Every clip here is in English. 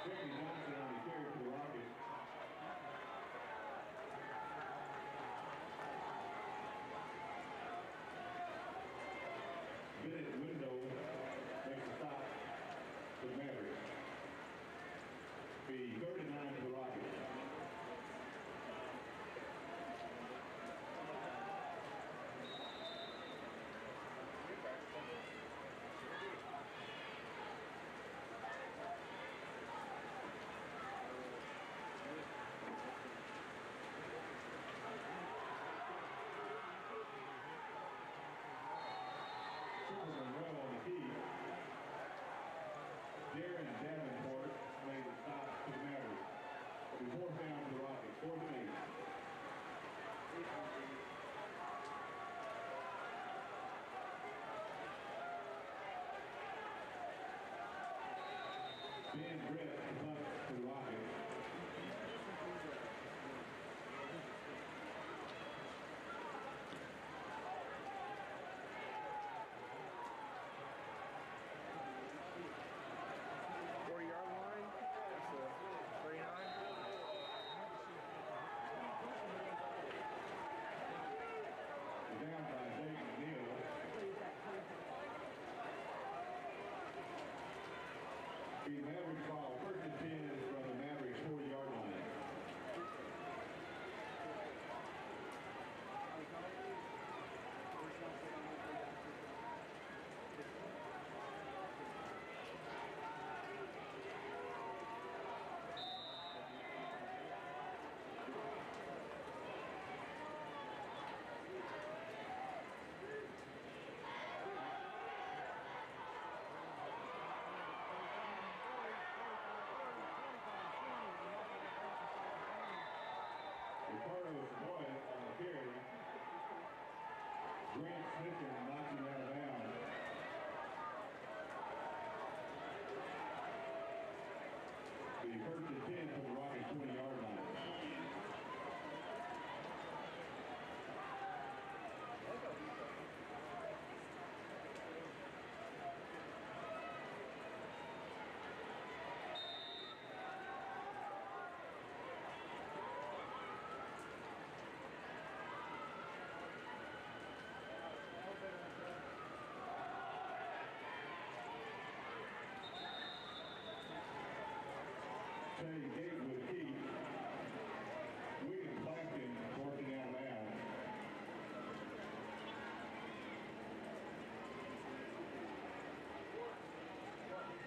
Johnson on the carry for the Rockets. Bennett window makes a stop for the Mavericks. Be 39 for the Rockets. Davenport made the stop to the Mavericks. It'll be fourth down for the Rockets, 4th and 8. Ben Britt to punt for the Rockets. The Mavericks ball, 1st and 10 from the Mavericks 40-yard line. Grant Smith knocks him out of bounds. The 1st and 10 from the Rockets 20-yard line. Channing Gatewood Keith. William Clapton working out of bounds.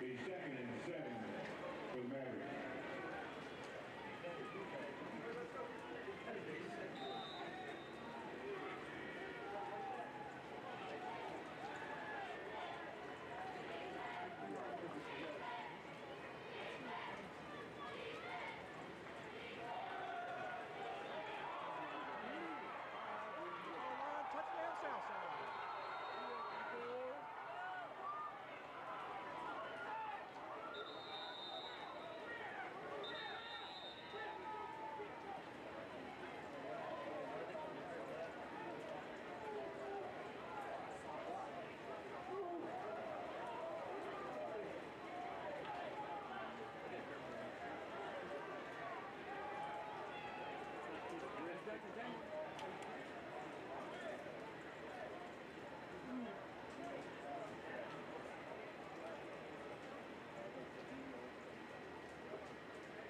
The 2nd and 7 for the Mavericks. Southside.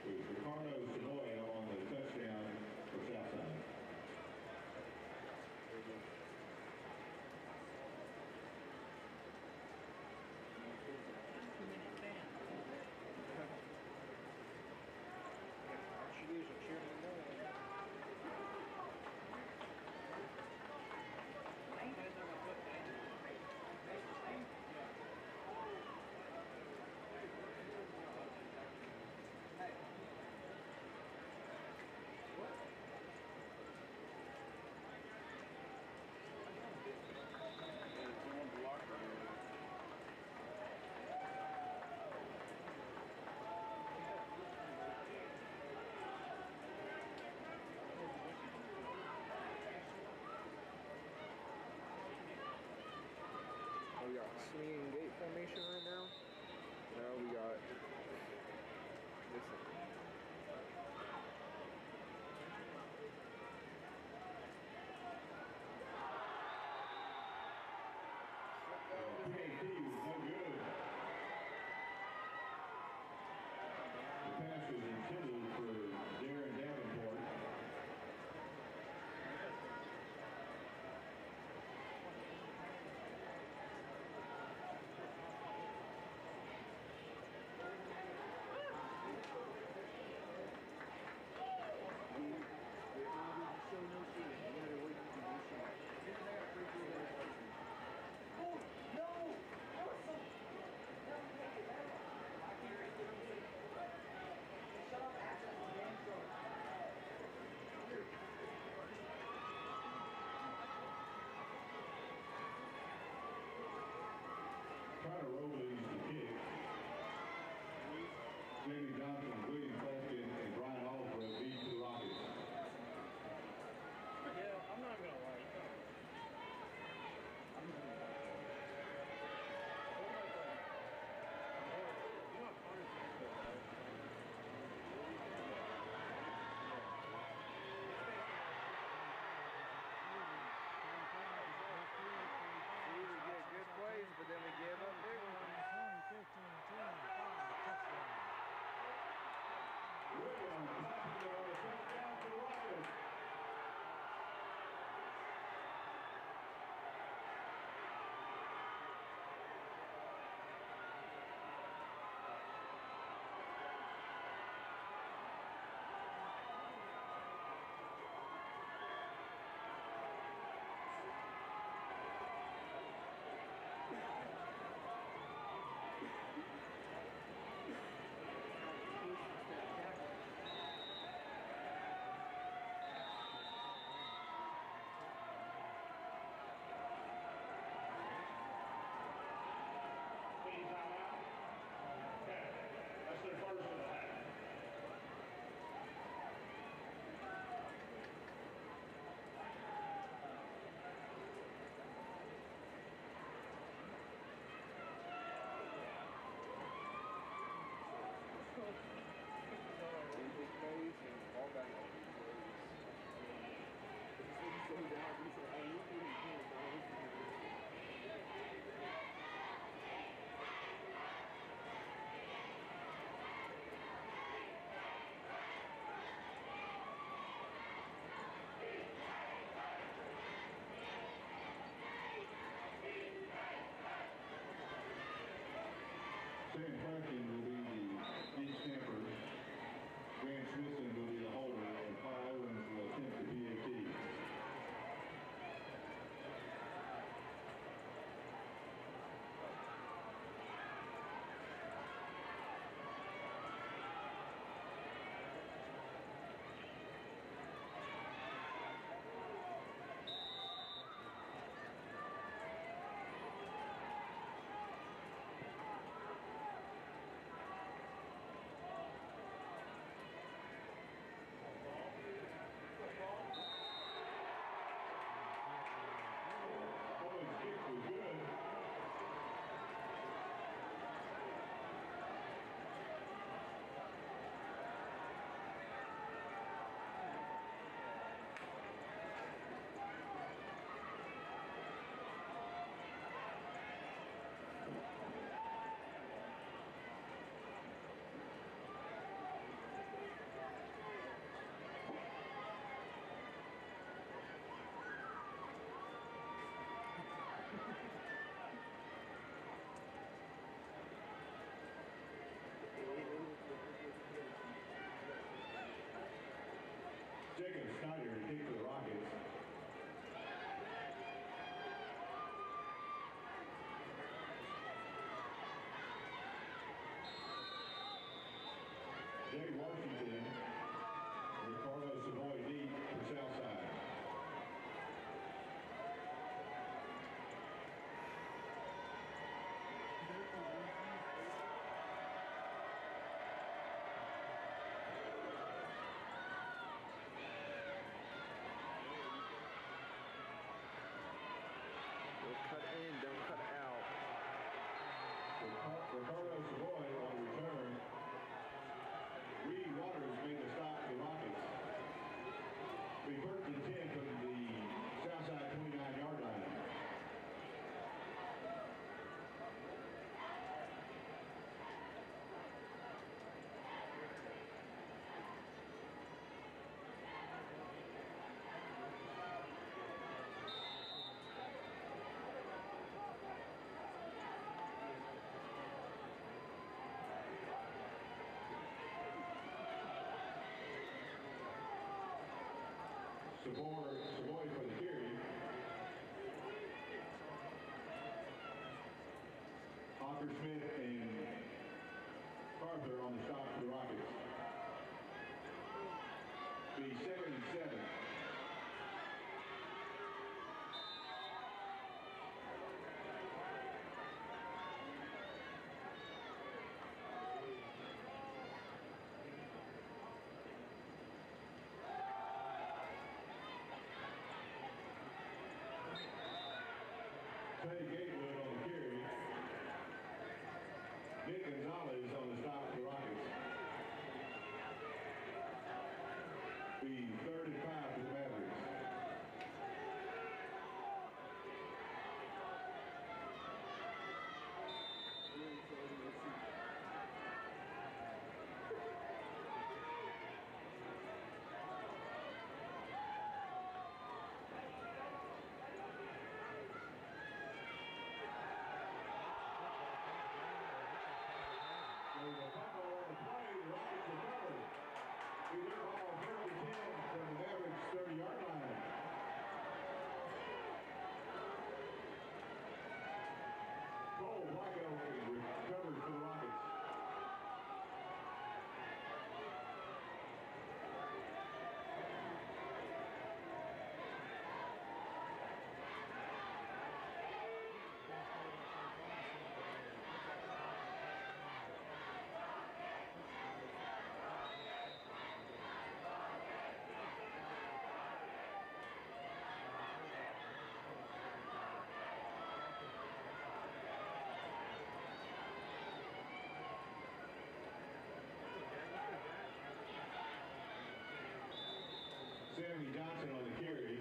Ricardo Savoy on the touchdown for Southside. She is a cheerleader. Jamie Johnson, William Preston, and Brian Alsbrook each to the Rockets. Yeah, I'm not gonna lie. I'm just gonna lie. You know what Connor's doing though, right? We get good plays, but then we give up big ones. 15, 10, 5, touchdown. Williams, touchdown to the Rockets. That's their first of the half. Sam Preston will be the deep snapper. Grant Smithson will be the holder, and Paul Owens will attempt the PAT. Owens' kick was good. Jacob Snyder to kick for the Rockets. Jay Washington, Ricardo Savoy deep for Southside. Cut in, don't cut out. Ricardo Savoy on the return. Reed Waters made the stop for the Rockets. Be first and 10 from the Southside 29-yard line. Savoy for the carry. Hawker Smith and Carter on the stop for the Rockets. Be 2nd and 7. Teddy Gatewood on the carry. Nick Gonzalez on the stop for the Rockets. Be 3rd and 5 for the Mavericks. Sammy Johnson on the carry.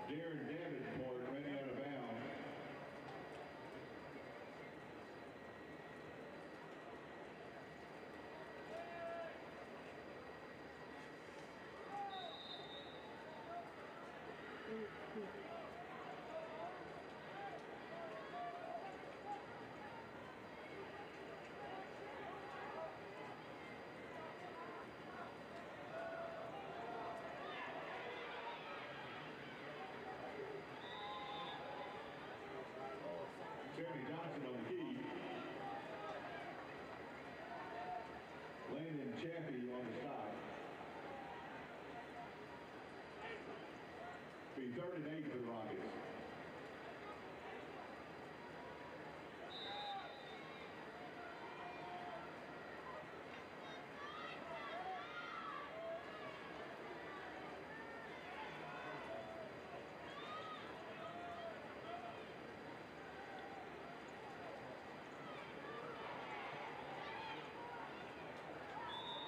Darren Davenport ran out of bounds. Sammy Johnson on the key. Landon Chaffee on the stop. Be 3rd and 8 for the Rockets.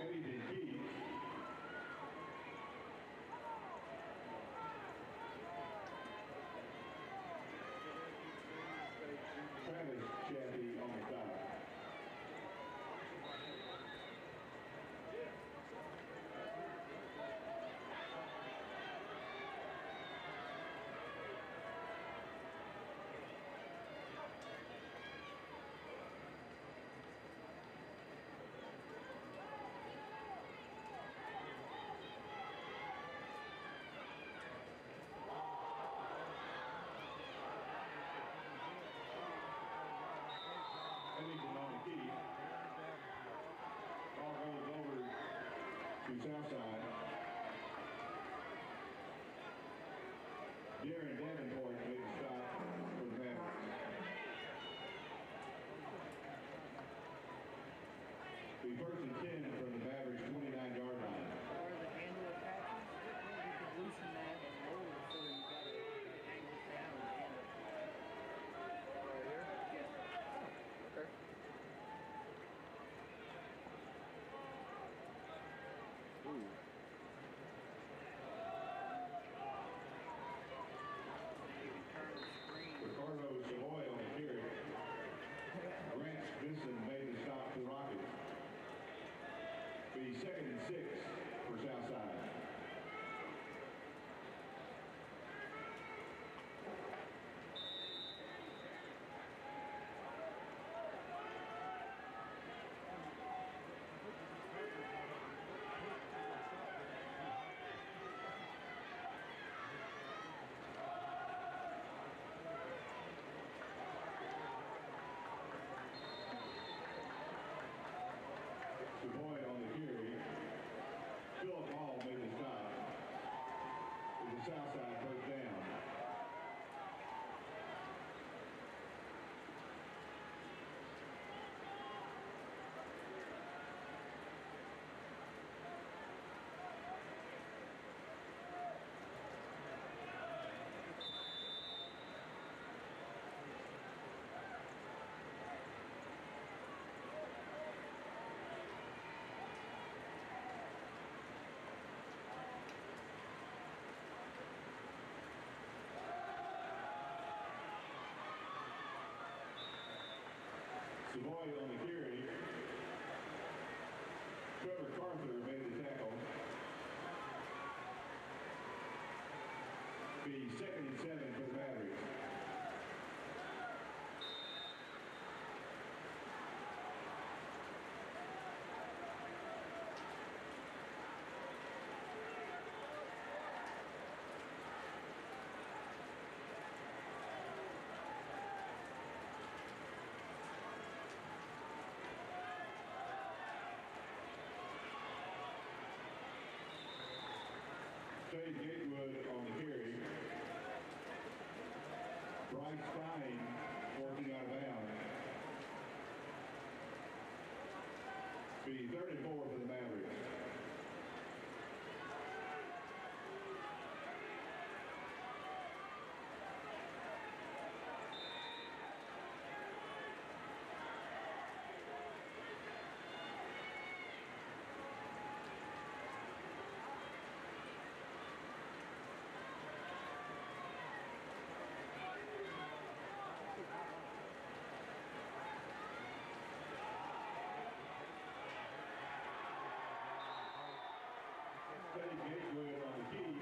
Eddie Keith. Travis Chaffee on the stop. Ellington on the key. Ball goes over to Southside. Darren Davenport made the stop for the Mavericks. The 1st and 10 from the Mavericks 29-yard line. Where the handle attaches, you could loosen that and roll it so that you got to angle it down and handle. Right here? Yeah. Okay. Ooh. You can turn the screen. Ricardo Savoy on the carry. Grant Vinson made the stop for the Rockets. Be 2nd and 6 for Southside. Savoy on the carry. Philip Hall made the stop. With the Southside 1st down. Savoy on the carry. Trevor Carter made the tackle. Be 2nd and 7 for the Mavericks. Trade Gatewood on the carry. Bryce Stein forcing out of bounds. Be 3rd and 4 for the Mavericks. Gatewood on the key.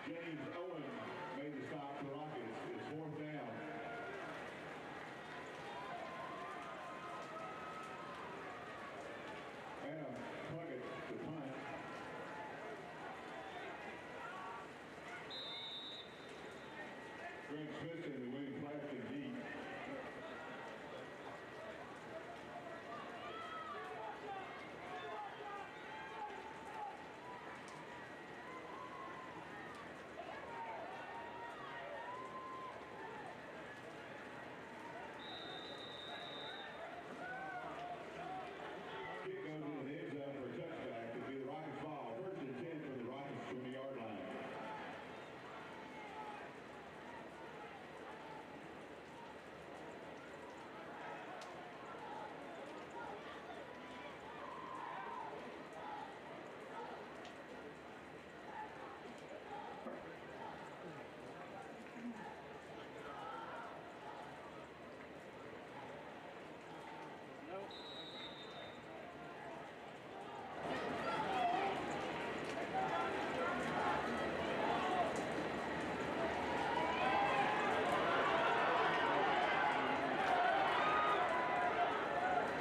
James Owen made the stop for the Rockets. It's 4th down. Adam Puckett to punt. Greg Smithson and William Clapton deep.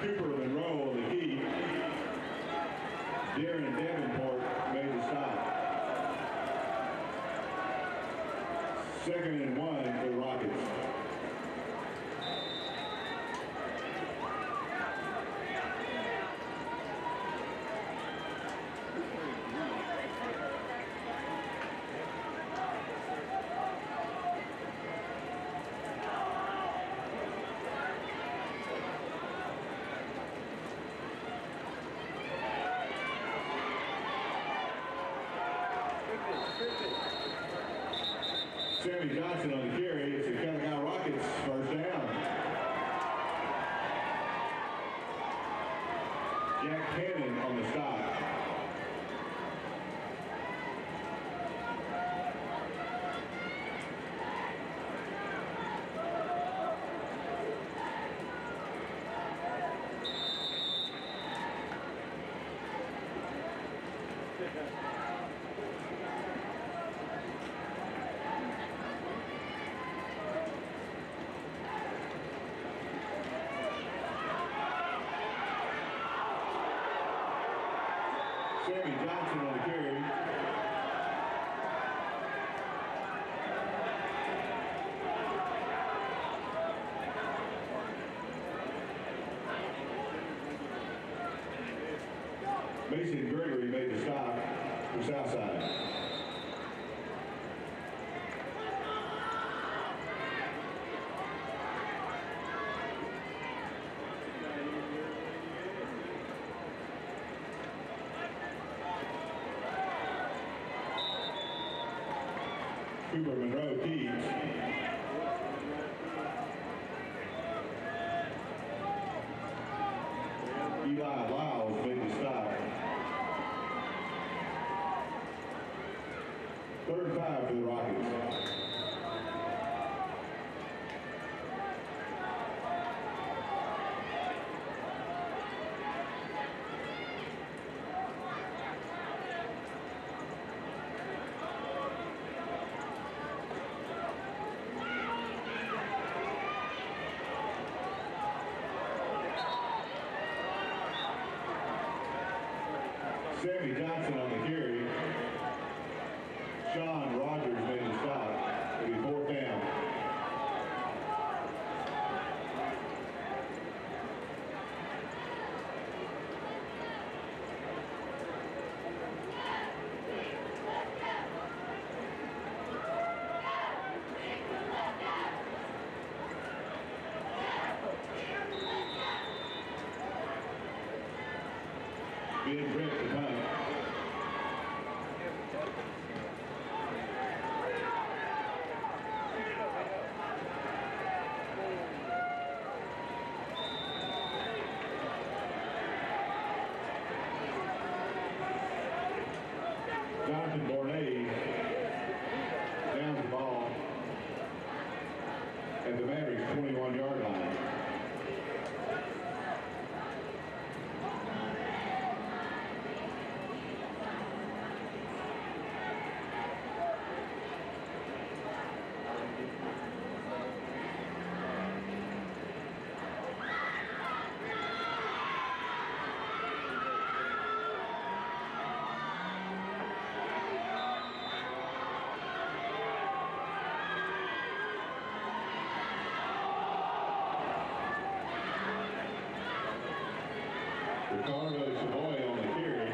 Cooper Monroe on the key. Darren Davenport made the stop. 2nd and 1 for the Rockets. Sammy Johnson on the carry. It's the Catholic Rockets 1st down. Jack Cannon on the stop. Sammy Johnson on the carry. Mason Gregory made the stop for Southside. Cooper Monroe keeps. Eli Lyles made the stop. 3rd and 5 for the Rockets. Sammy Johnson on the carry. Sean Rogers made the stop. It'll be fourth down. Ben Britt to punt. Jonathan Bournet downs the ball at the Mavericks 21-yard line. Ricardo Savoy on the carry.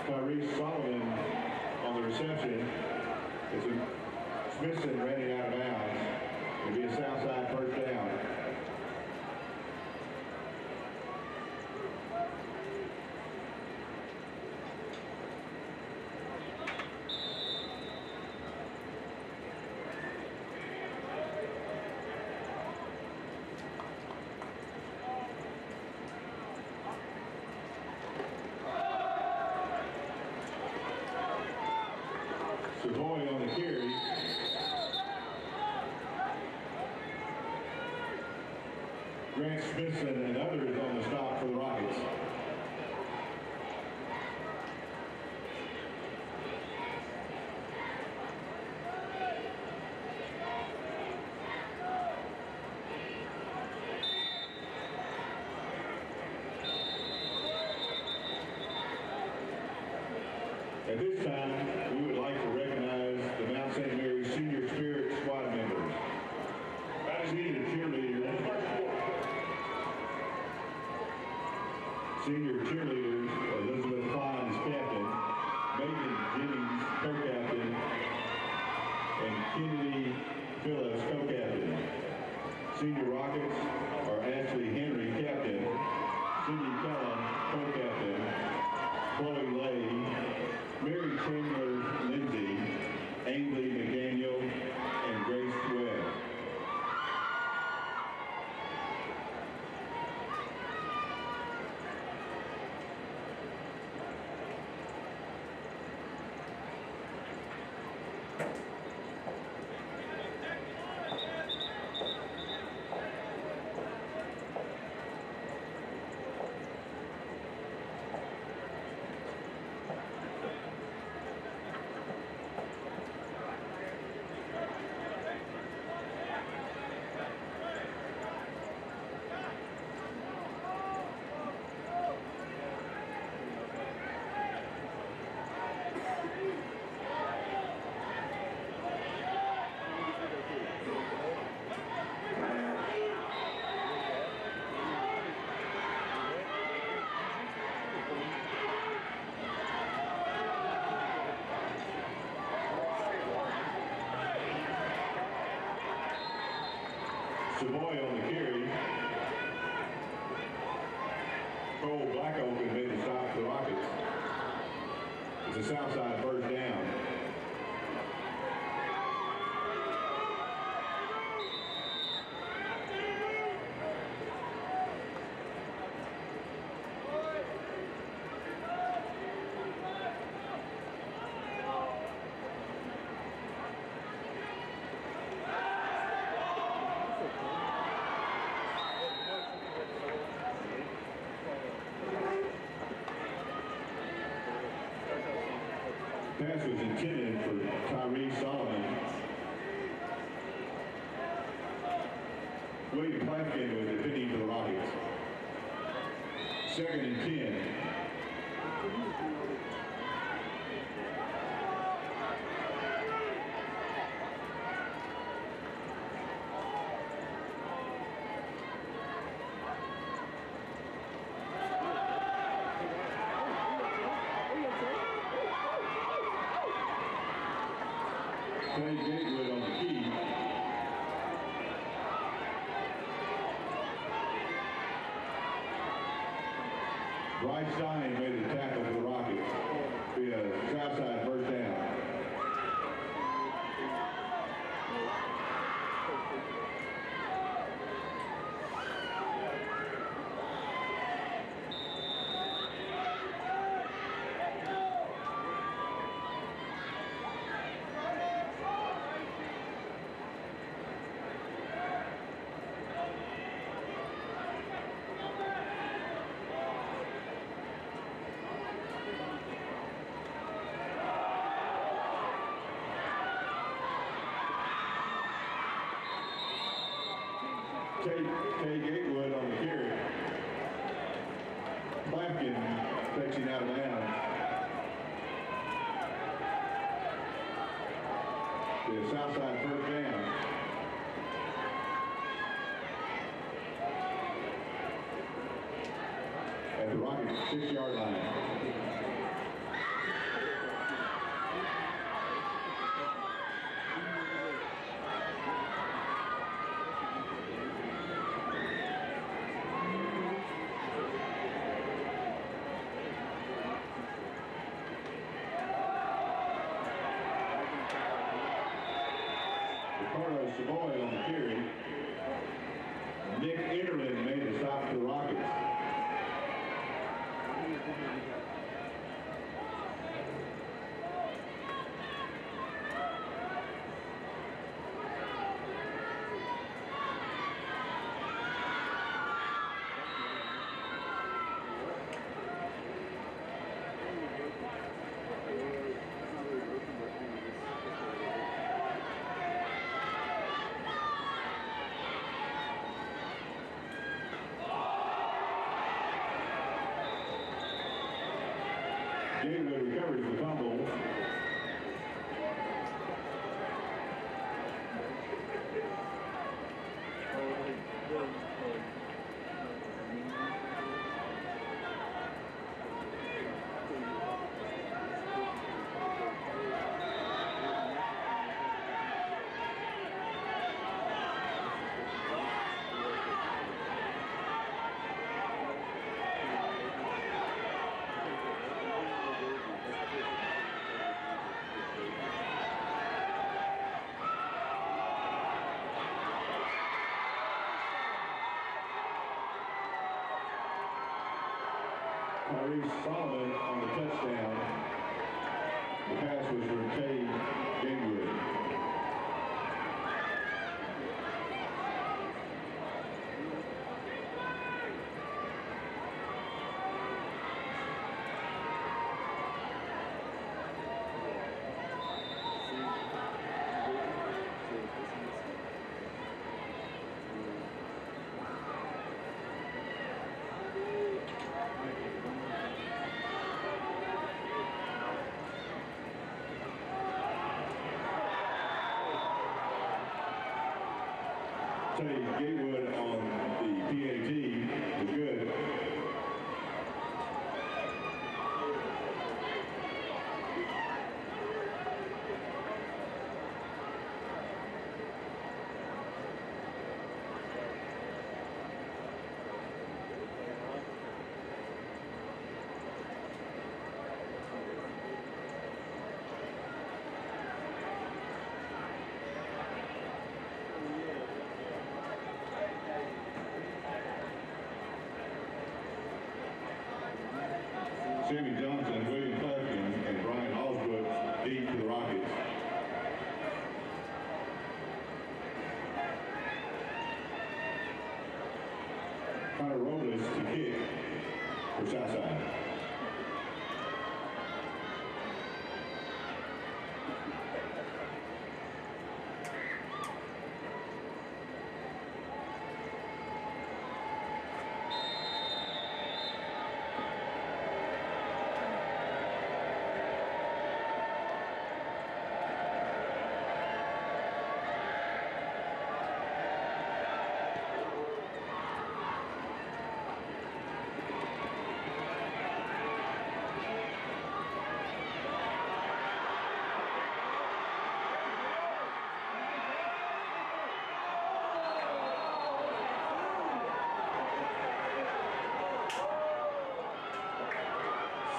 Tyrese Sullivan on the reception. It's a Smithson ran it out of bounds. It'll be a Southside first down. Savoy on the carry. Grant Smithson and others on the stop for the Rockets. At this time, we would like to recognize the Mount St. Mary's Senior Spirit Squad members. Senior cheerleaders. Senior cheerleaders, Elizabeth Pons, captain, Megan Jennings, co-captain, and Kennedy Phillips, co-captain. Senior Rockets are Ashley Henry, captain, Cindy Kellum, co-captain, Chloe Lay, Mary Chandler Lindsay, Ainley McDaniel, and Grace Webb. Savoy on the carry. Cole Blackoak made the stop for the Rockets. It's a Southside first down. Pass was intended for Tyrese Solomon. William Plafkin was defending for the Rockets. 2nd and 10. Trey Gatewood on the key. Bryce Stein made the tackle for the Rockets. Be a Southside first down. Tay Gatewood on the carry. Plafkin fetching out of bounds. The Southside first down. At the Rockets 6-yard line. Savoy on the carry. Nick Innerman made the stop for the Rockets. Gatewood recovers the fumble. Tyrese Solomon on the touchdown. The pass was for Tay Gatewood. Tay Gatewood on the PAT is good. Sammy Johnson, William Plafkin, and Brian Osbrook deep to the Rockets. Connor Robles to kick for Southside.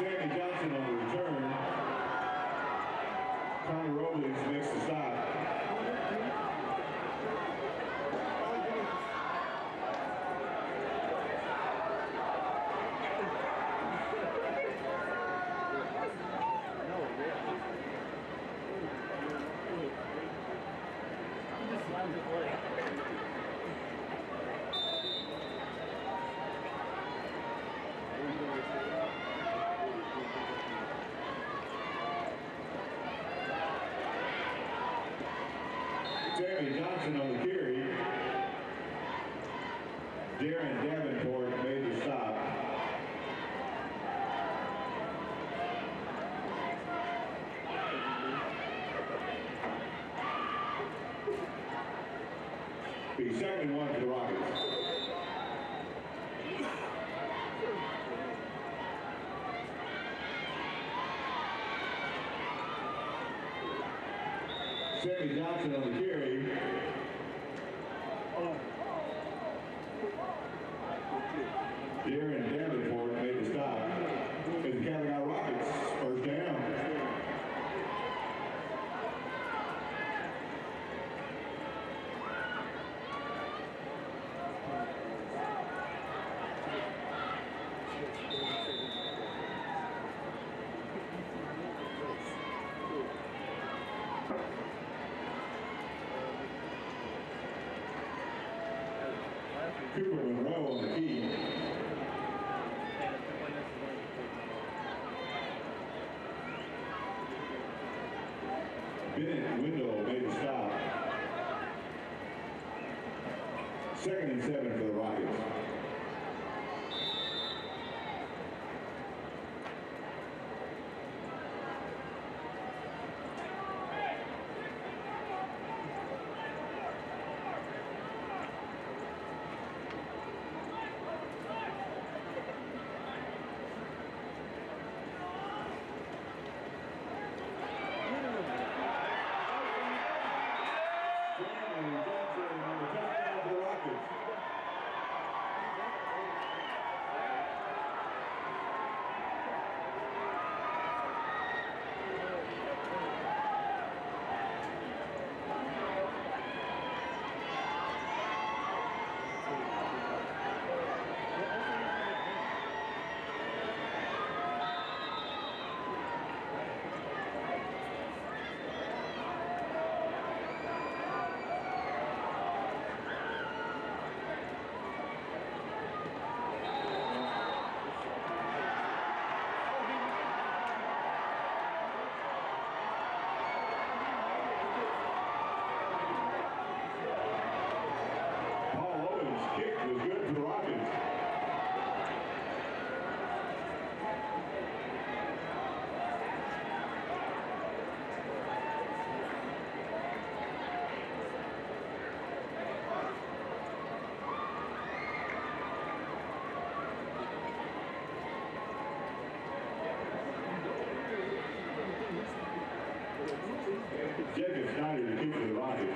Sammy Johnson on the return. Connor Rollins makes the stop. Sammy Johnson on the carry. Darren Davenport made the stop. Be second and 1 for the Rockets. Sammy Johnson on the carry. Darren Davenport made the stop. As the California Rockets first down. Cooper Monroe on the key. Bennett Wendell made the stop. Second and 7 for the Rockets. Jacob Snyder to kick for the Rockets.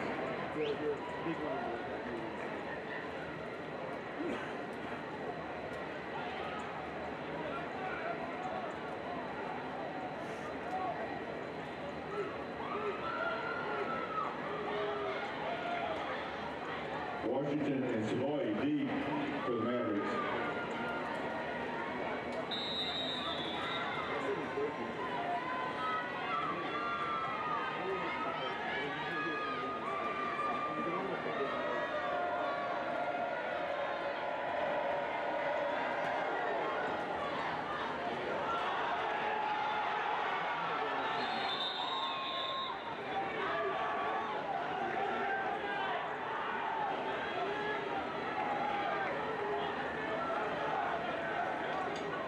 Washington and Savoy deep for the Mavericks.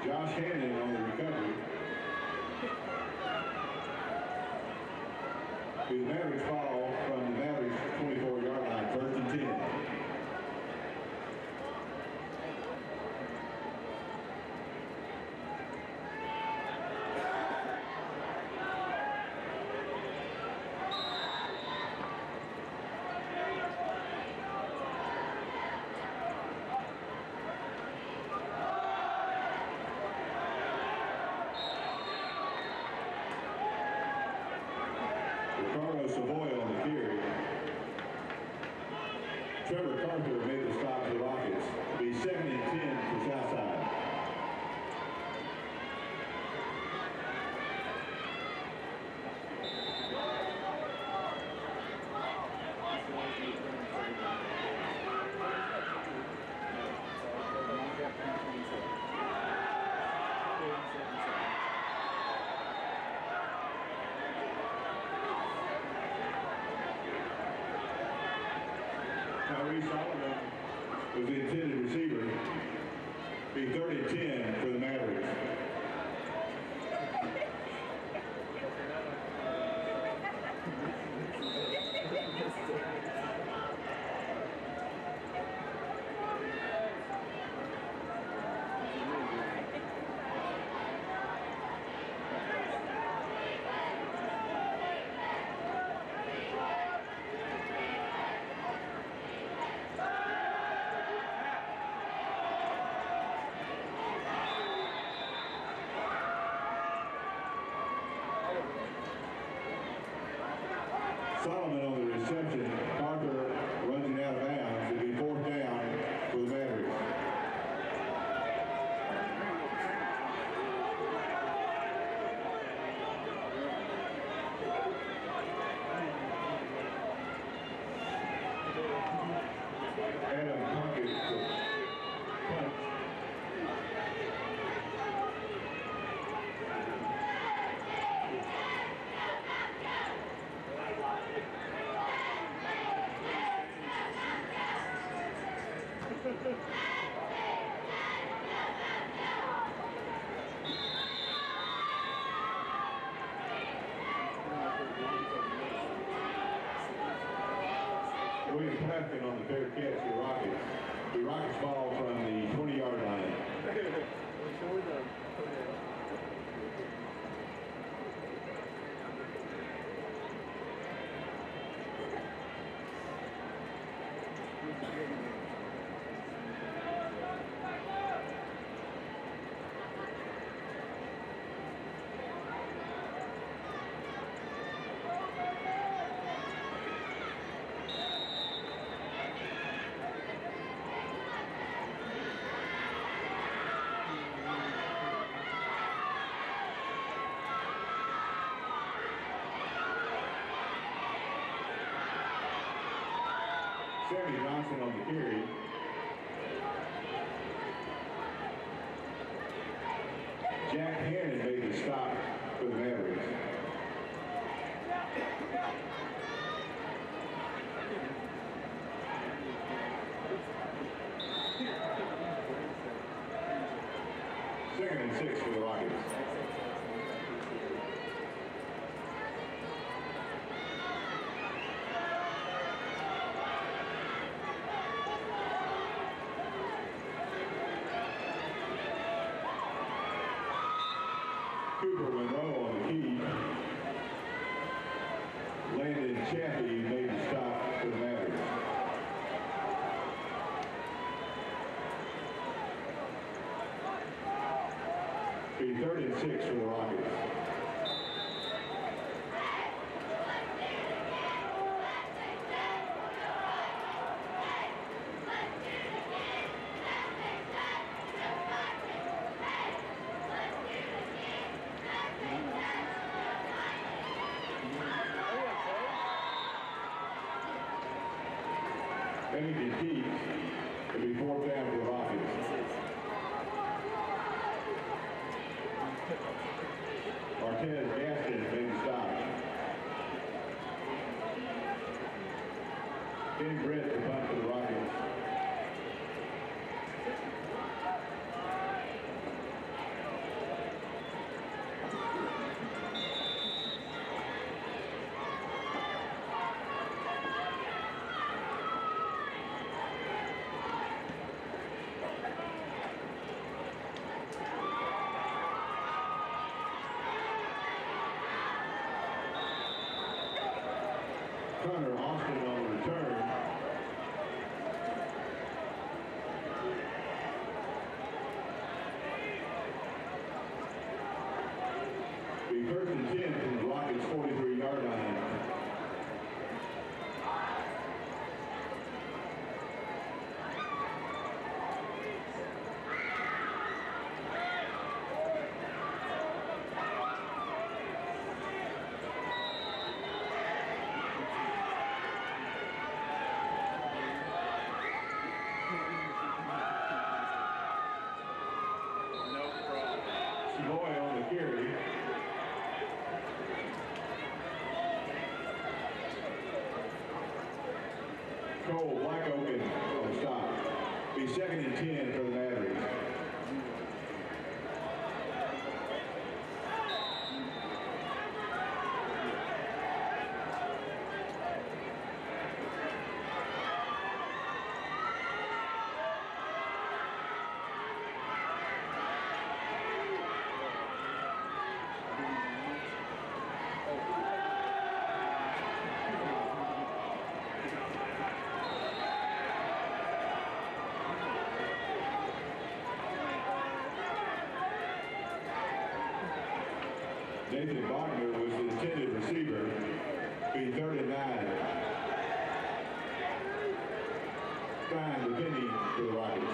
Josh Hannon on the recovery. The Mavericks fall from the Mavericks 24-yard line, 1st and 10. Ricardo Savoy on the carry. Trevor Carter made the stop for the Rockets. It'll be 2nd and 10 for Southside. Solomon was the intended receiver. Be 3rd and 10 for the Mavericks. Solomon on the reception. Carter runs it out of bounds. It'll be 4th down for the Mavericks. Adam Puckett to punt. William Plaskin on the fair catch for the Rockets. The Rockets ball from the 20-yard line. Sammy Johnson on the carry. Jack Hannon made the stop for the Mavericks. Second and 6 for the Rockets. Cooper Monroe on the key. Landon Chaffee made the stop for the Mavericks. Be 3rd and 6 for the Rockets. Bennington Keats will be 4th down for the Rockets. Marquez Gaston made the stop. Ken Brett to punt for the Rockets. Connor Austin on the return. Be 1st and 10 from the Rockets' 43-yard line. second and 10 for the Mavericks. Nathan Wagner was the intended receiver, being 3rd and 9. Stein defending for the Rockets.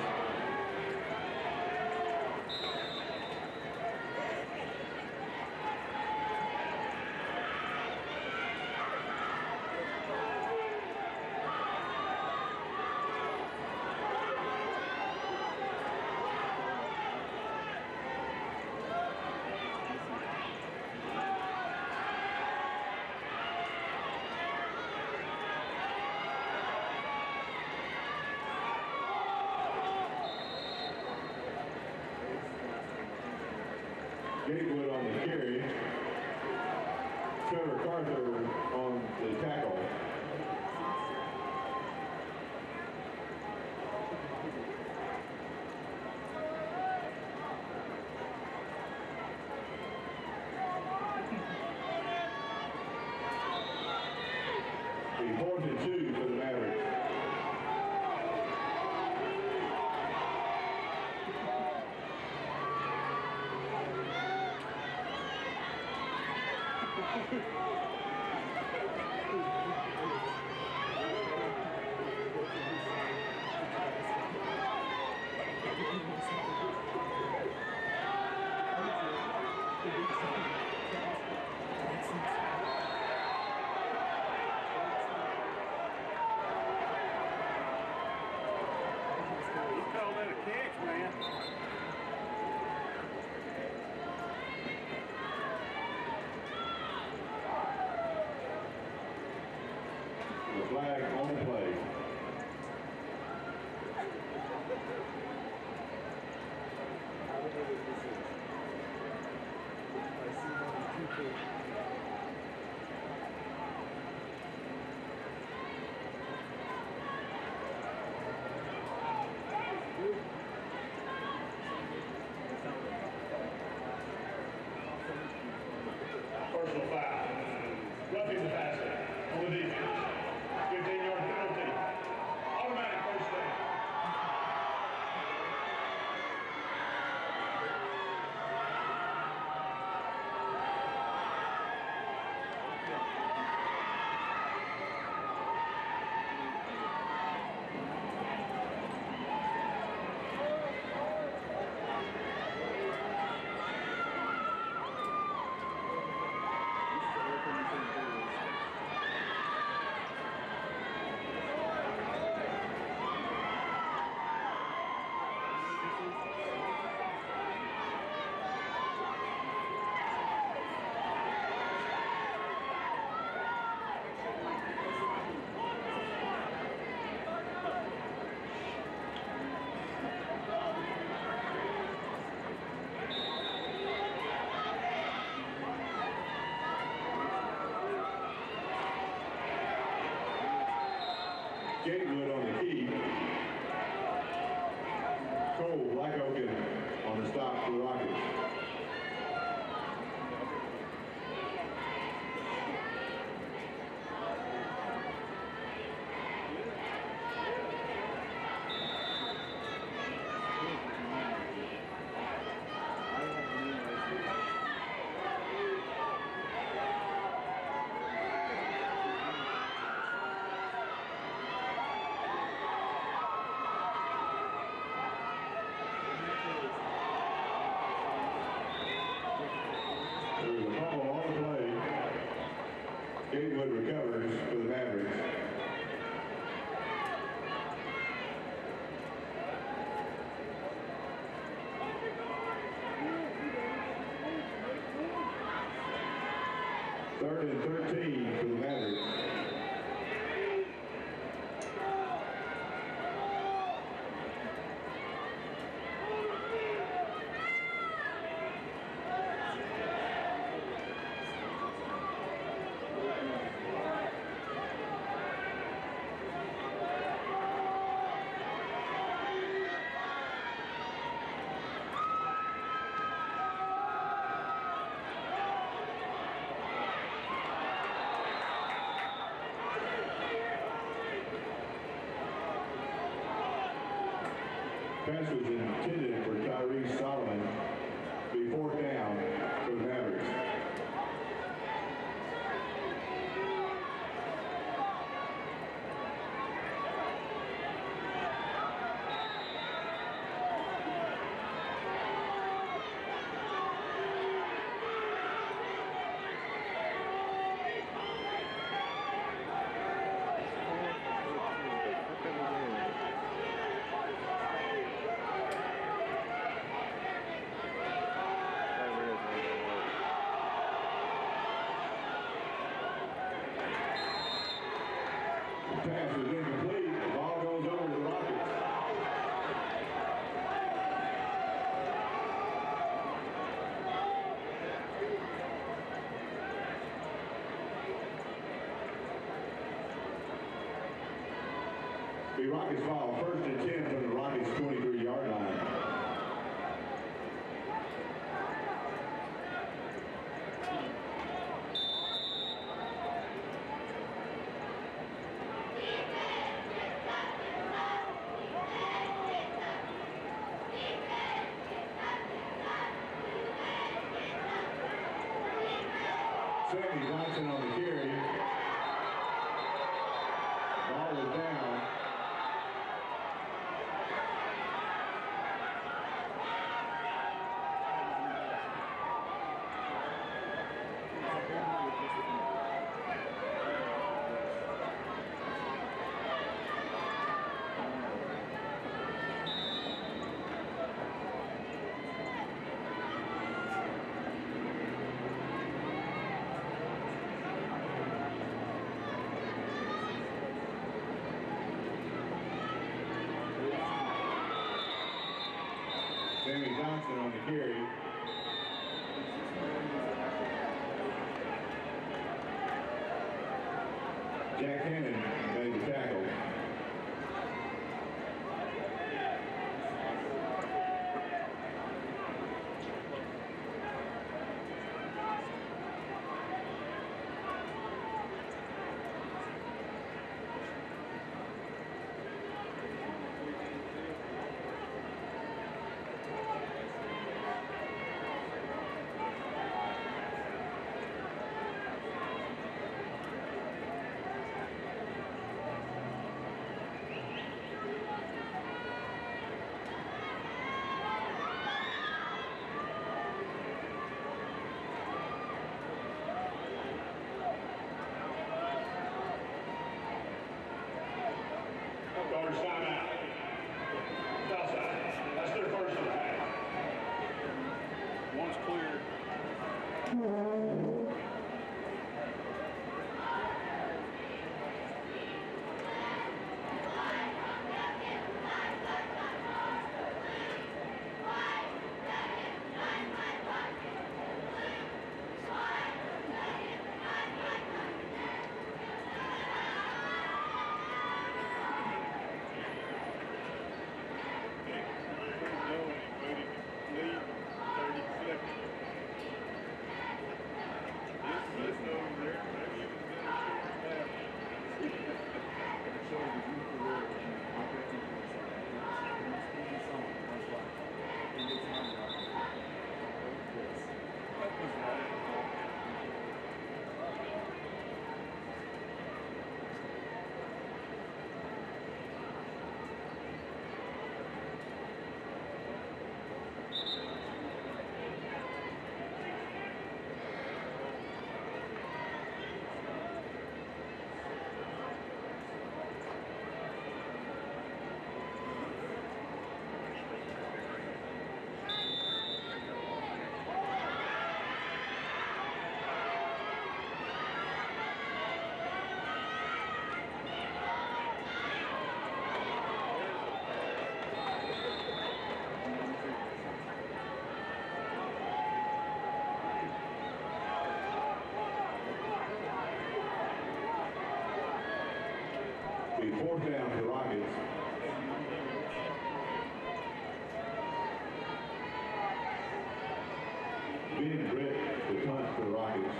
Gatewood on the carry. Trevor Carter on the tackle. The 4th and 2 for the Mavericks. The flag on the play. Personal foul. Roughing the passer on the defense. 15-yard penalty. Automatic first down. Gatewood on the key. Cole Blackoaken on the stop for the Rockets. Gatewood recovers for the Mavericks. Third and 13 for the Mavericks. Pass was intended for Tyrese Solomon. Be fourth down for the Mavericks. Pass is incomplete. The ball goes over to the Rockets. The Rockets ball, 1st and 10 from the Rockets' 23-yard line. Sammy Johnson on the carry. Ball is down. Sammy Johnson on the carry. Jack Hannon made the tackle. Guards timeout. Southside. That's their first attack. One's clear. Be fourth down for the Rockets. Ben Britt, the punt for the Rockets.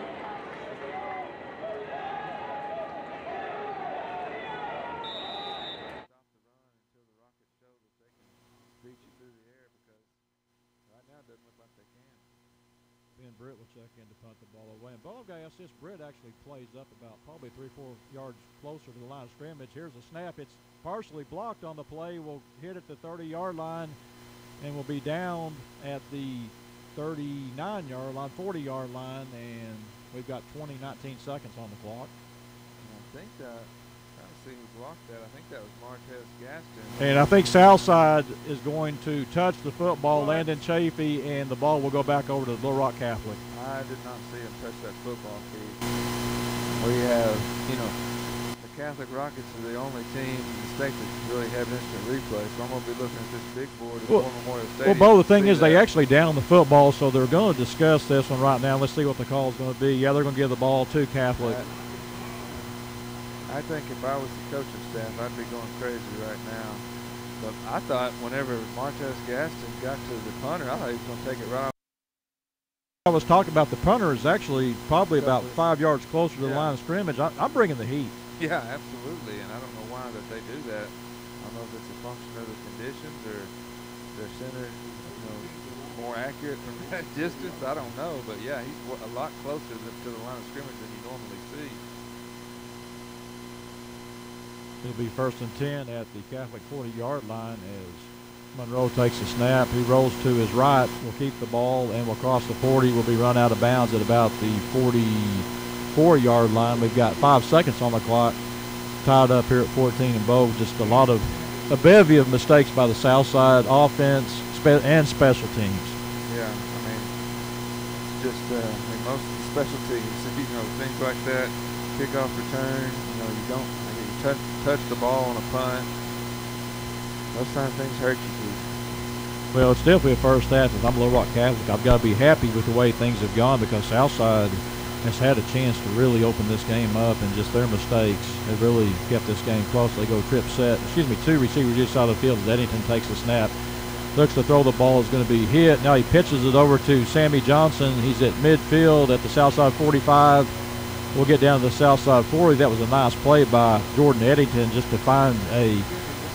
Stop the run until the Rockets show that they can reach back in to punt the ball away. And Bowlegas, this Britt actually plays up about probably 3-4 yards closer to the line of scrimmage. Here's a snap. It's partially blocked on the play. Will hit at the 30-yard line and will be down at the 39-yard line, 40-yard line, and we've got 19 seconds on the clock. I think that, trying to see who blocked that. I think that was Martez Gaston. And I think Southside is going to touch the football, Landon Chafee, and the ball will go back over to Little Rock Catholic. I did not see him touch that football, Keith. We have, the Catholic Rockets are the only team in the state that really have instant replay, so I'm going to be looking at this big board at War Memorial Stadium. Well, Bo, the thing is, they actually down the football, so they're going to discuss this one right now. Let's see what the call is going to be. Yeah, they're going to give the ball to Catholic. I think if I was the coaching staff, I'd be going crazy right now. But I thought whenever Martez Gaston got to the punter, I thought he was going to take it right off. I was talking about the punter is actually probably about 5 yards closer to the line of scrimmage. I'm bringing the heat. Yeah, absolutely, and I don't know why that they do that. I don't know if it's a function of the conditions or their center, more accurate from that distance. I don't know, but yeah, he's a lot closer to the line of scrimmage than you normally see. It'll be 1st and 10 at the Catholic 40-yard line as Monroe takes a snap. He rolls to his right, will keep the ball, and will cross the 40. Will be run out of bounds at about the 44-yard line. We've got 5 seconds on the clock, tied up here at 14 and Bo. Just a bevy of mistakes by the Southside offense and special teams. Yeah, it's just most of the special teams, things like that, kickoff return, you don't touch the ball on a punt. Those kind of things hurt you, Keith. Well, it's definitely a first half. If I'm Little Rock Catholic, I've got to be happy with the way things have gone because Southside has had a chance to really open this game up, and just their mistakes have really kept this game close. They go two receivers each side of the field as Eddington takes the snap. Looks to throw the ball, is going to be hit. Now he pitches it over to Sammy Johnson. He's at midfield at the Southside 45. We'll get down to the Southside 40. That was a nice play by Jordan Eddington just to find a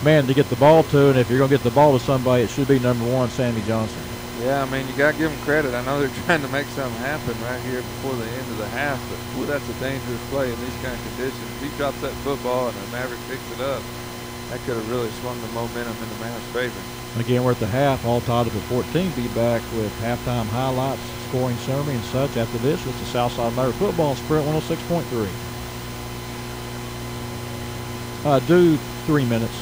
man to get the ball to, and if you're going to get the ball to somebody, it should be number 1, Sammy Johnson. Yeah, you got to give them credit. I know they're trying to make something happen right here before the end of the half, but that's a dangerous play in these kind of conditions. If he drops that football and the Maverick picks it up, that could have really swung the momentum in the Mavericks' favor. Again, we're at the half, all tied up at 14. Be back with halftime highlights, scoring summary, and such after this. It's the Southside Maverick Football Sprint 106.3. Do 3 minutes.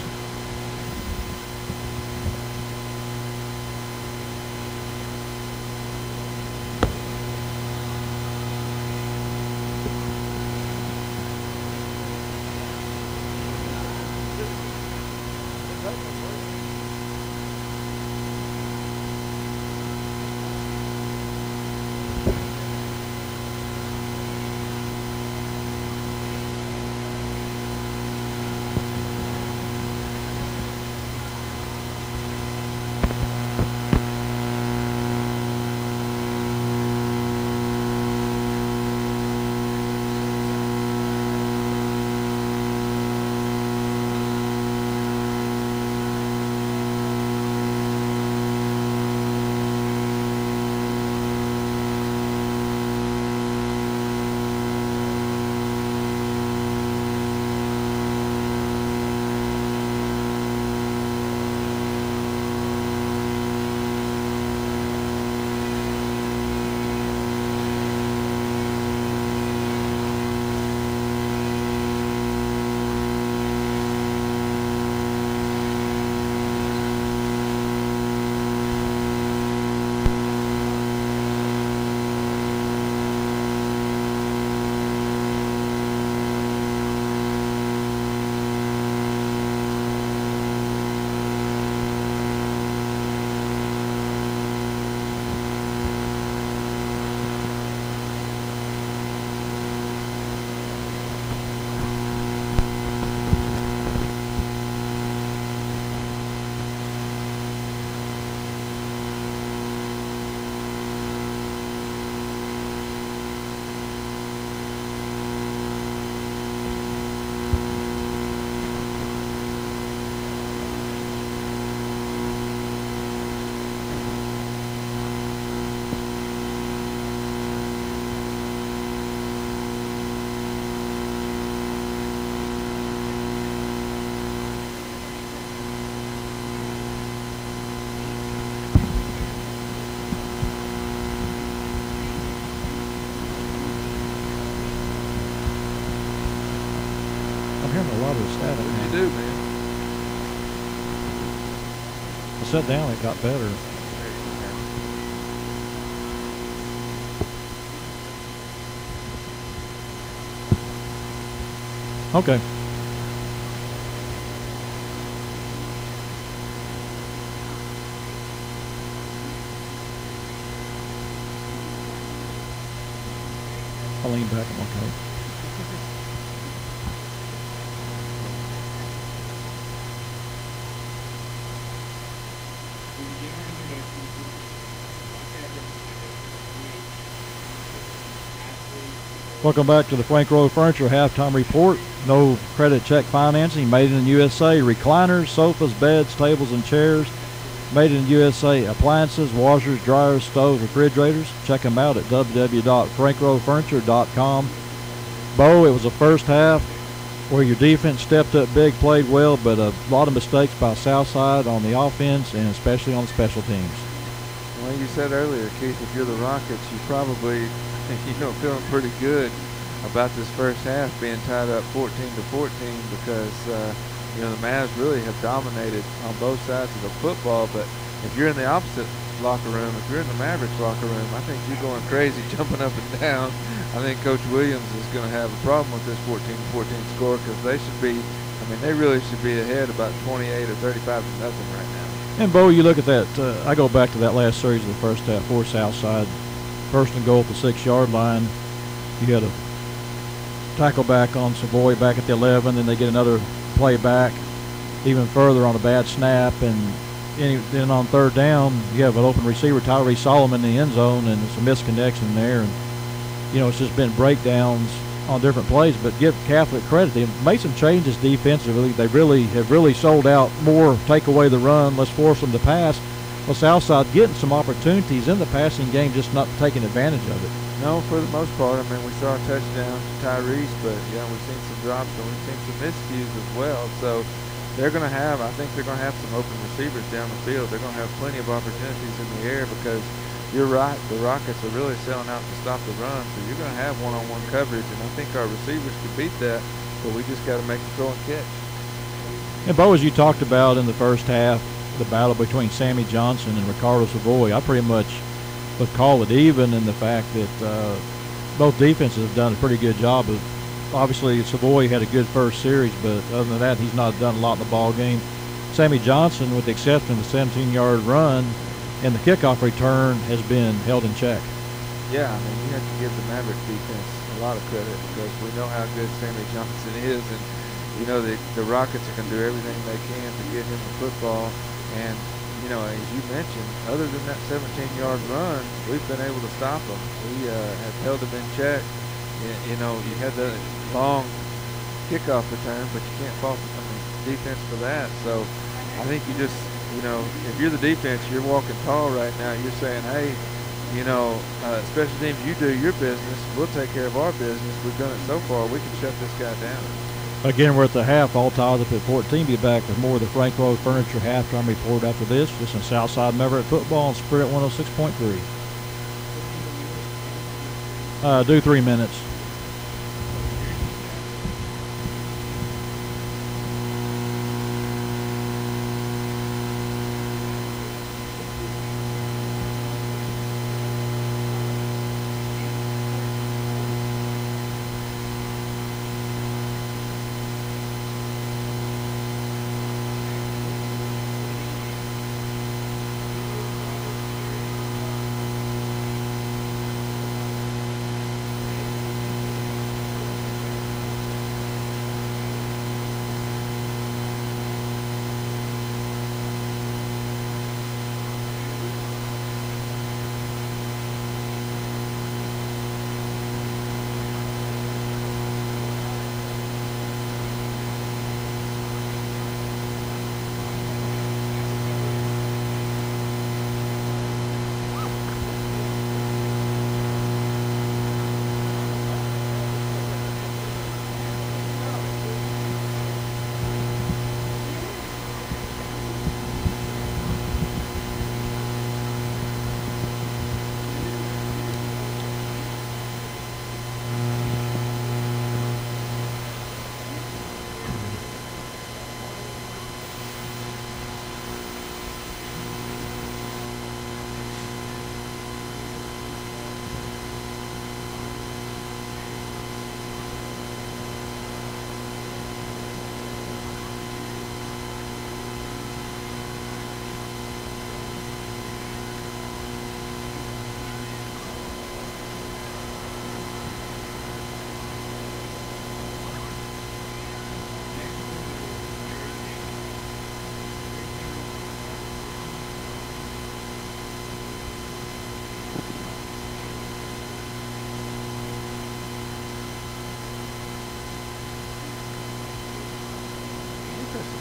I'm hearing a lot of the static What now. did you do, man? I sat down, it got better. Okay. I'll lean back, I'm okay. Welcome back to the Frank Rowe Furniture Halftime Report. No credit check financing, made in the USA. Recliners, sofas, beds, tables, and chairs. Made in the USA. Appliances, washers, dryers, stoves, refrigerators. Check them out at www.frankrowefurniture.com. Bo, it was the first half where your defense stepped up big, played well, but a lot of mistakes by Southside on the offense and especially on the special teams. Well, you said earlier, Keith, if you're the Rockets, you probably, feeling pretty good about this first half being tied up 14-14 because, the Mavs really have dominated on both sides of the football. But if you're in the opposite locker room, if you're in the Mavericks locker room, I think you're going crazy jumping up and down. I think Coach Williams is going to have a problem with this 14-14 score because they really should be ahead about 28 or 35 to nothing right now. And, Bo, you look at that. I go back to that last series of the first half for Southside. First and goal at the 6-yard line. You had a tackle back on Savoy back at the 11, then they get another play back even further on a bad snap. And then on third down, you have an open receiver, Tyree Solomon, in the end zone, and it's a misconnection there. And, it's just been breakdowns on different plays. But give Catholic credit. They've made some changes defensively. They have really sold out more, take away the run, let's force them to pass. Well, Southside getting some opportunities in the passing game, just not taking advantage of it. No, for the most part. We saw a touchdown to Tyrese, but we've seen some drops and we've seen some miscues as well. So I think they're going to have some open receivers down the field. They're going to have plenty of opportunities in the air because you're right, the Rockets are really selling out to stop the run. So you're going to have one-on-one coverage, and I think our receivers could beat that, but we just got to make the throw and catch. And, Bo, as you talked about in the first half, the battle between Sammy Johnson and Ricardo Savoy, I pretty much would call it even in the fact that both defenses have done a pretty good job of. Obviously, Savoy had a good first series, but other than that, he's not done a lot in the ball game. Sammy Johnson, with the exception of the 17-yard run and the kickoff return, has been held in check. Yeah, you have to give the Maverick defense a lot of credit because we know how good Sammy Johnson is, and the Rockets are going to do everything they can to get him the football. And as you mentioned, other than that 17-yard run, we've been able to stop him. We have held him in check. You had the long kickoff return, but you can't fault the defense for that. So I think you just, if you're the defense, you're walking tall right now. You're saying, hey, special teams, you do your business. We'll take care of our business. We've done it so far. We can shut this guy down. Again, we're at the half, all tied up at 14. Be back with more of the Frank Rowe Furniture Halftime Report after this. This is Southside Maverick Football on Spirit 106.3. Do 3 minutes.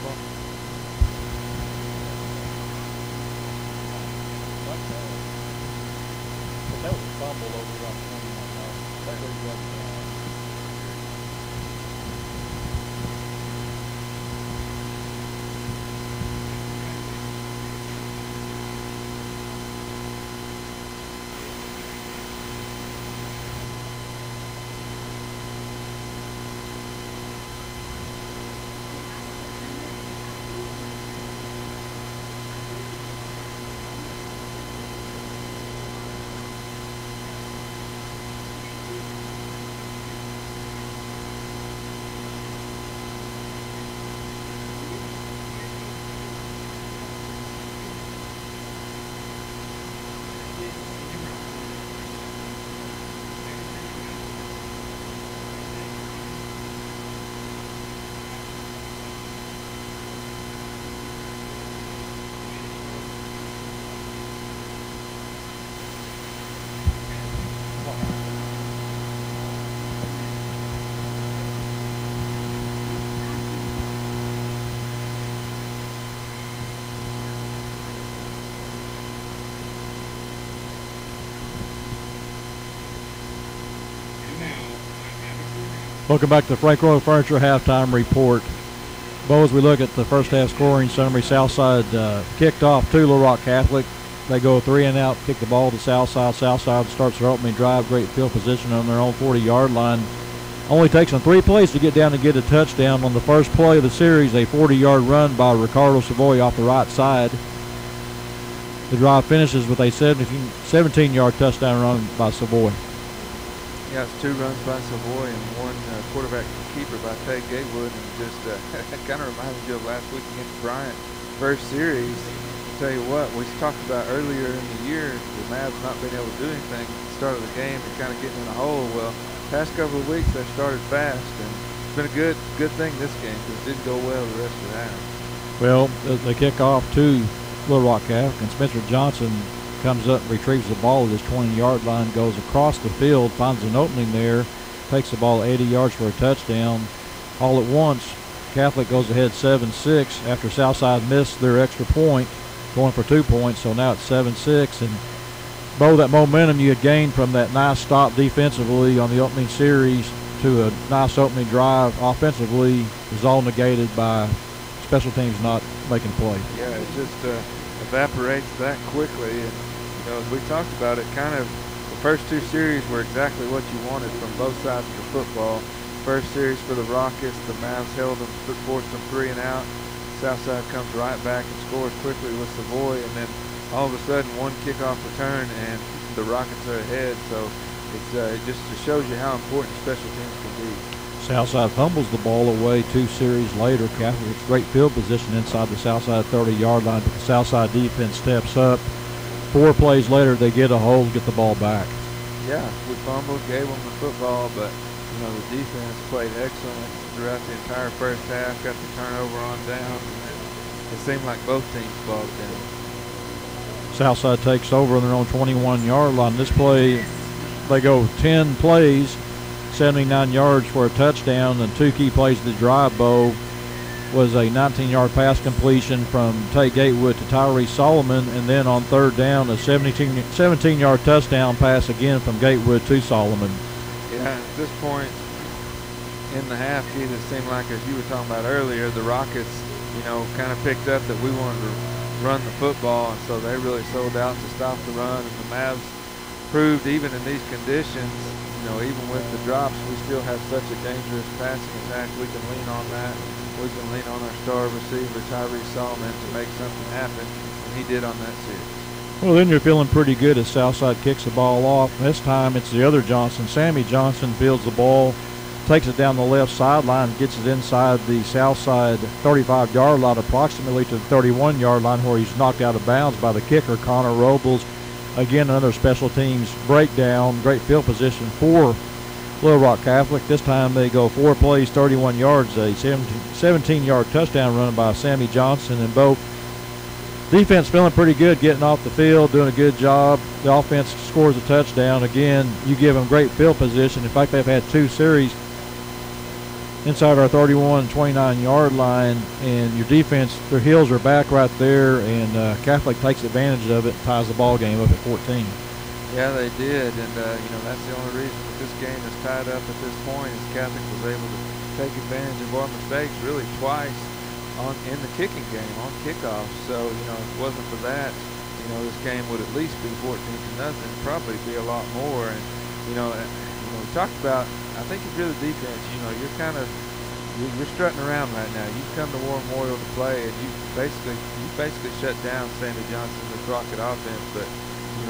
one. But that was a fumble over on 21. That really wasn't. Welcome back to the Frank Royal Furniture Halftime Report. Bo, as we look at the first half scoring summary, Southside kicked off to Little Rock Catholic. They go 3 and out, kick the ball to Southside. Southside starts their opening drive, great field position on their own 40-yard line. Only takes them 3 plays to get down and get a touchdown. On the first play of the series, a 40-yard run by Ricardo Savoy off the right side. The drive finishes with a 17-yard touchdown run by Savoy. Yeah, it's 2 runs by Savoy and 1 quarterback keeper by Tate Gatewood. And just kind of reminds me of last week against Bryant. First series, I'll tell you what, we talked about earlier in the year, the Mavs not being able to do anything at the start of the game and kind of getting in a hole. Well, past couple of weeks they started fast, and it's been a good thing this game because it didn't go well the rest of the half. Well, they kick off to Little Rock Catholic, and Spencer Johnson comes up, retrieves the ball at his 20-yard line, goes across the field, finds an opening there, takes the ball 80 yards for a touchdown. All at once, Catholic goes ahead 7-6 after Southside missed their extra point, going for 2 points, so now it's 7-6. And Bo, that momentum you had gained from that nice stop defensively on the opening series to a nice opening drive offensively is all negated by special teams not making play. Yeah, it just evaporates that quickly. And as we talked about it, kind of the first 2 series were exactly what you wanted from both sides of the football. First series for the Rockets, the Mavs held them, forced them 3 and out. Southside comes right back and scores quickly with Savoy, and then all of a sudden 1 kickoff return and the Rockets are ahead. So it just shows you how important special teams can be. Southside fumbles the ball away 2 series later. Catholic's great field position inside the Southside 30-yard line, but the Southside defense steps up. 4 plays later, they get a hold, get the ball back. Yeah, we fumbled, gave them the football, but the defense played excellent throughout the entire first half, got the turnover on down, and it seemed like both teams bogged down. Southside takes over on their own 21-yard line. This play, they go 10 plays, 79 yards for a touchdown, and 2 key plays of the drive, Bo, was a 19-yard pass completion from Tate Gatewood to Tyree Solomon, and then on 3rd down, a 17-yard touchdown pass again from Gatewood to Solomon. Yeah, at this point in the half, Keith, it seemed like, as you were talking about earlier, the Rockets, kind of picked up that we wanted to run the football, and so they really sold out to stop the run, and the Mavs proved even in these conditions, even with the drops, we still have such a dangerous passing attack. We can lean on that. We can lean on our star receiver, Tyree Solomon, to make something happen, and he did on that series. Well, then you're feeling pretty good as Southside kicks the ball off. This time it's the other Johnson. Sammy Johnson fields the ball, takes it down the left sideline, gets it inside the Southside 35-yard line, approximately to the 31-yard line, where he's knocked out of bounds by the kicker, Connor Robles. Again, another special teams breakdown. Great field position for Little Rock Catholic. This time they go 4 plays, 31 yards, a 17-yard touchdown run by Sammy Johnson. And both defense feeling pretty good, getting off the field, doing a good job. The offense scores a touchdown. Again, you give them great field position. In fact, they've had 2 series inside our 31, 29-yard line, and your defense, their heels are back right there, and Catholic takes advantage of it and ties the ball game up at 14. Yeah, they did, and that's the only reason that this game is tied up at this point is Catholic was able to take advantage of our mistakes really twice in the kicking game on kickoff. So if it wasn't for that, this game would at least be 14-0, probably be a lot more. And we talked about, I think if you're the defense, you're strutting around right now. You've come to War Memorial to play, and you basically shut down Sandy Johnson's Crockett offense, but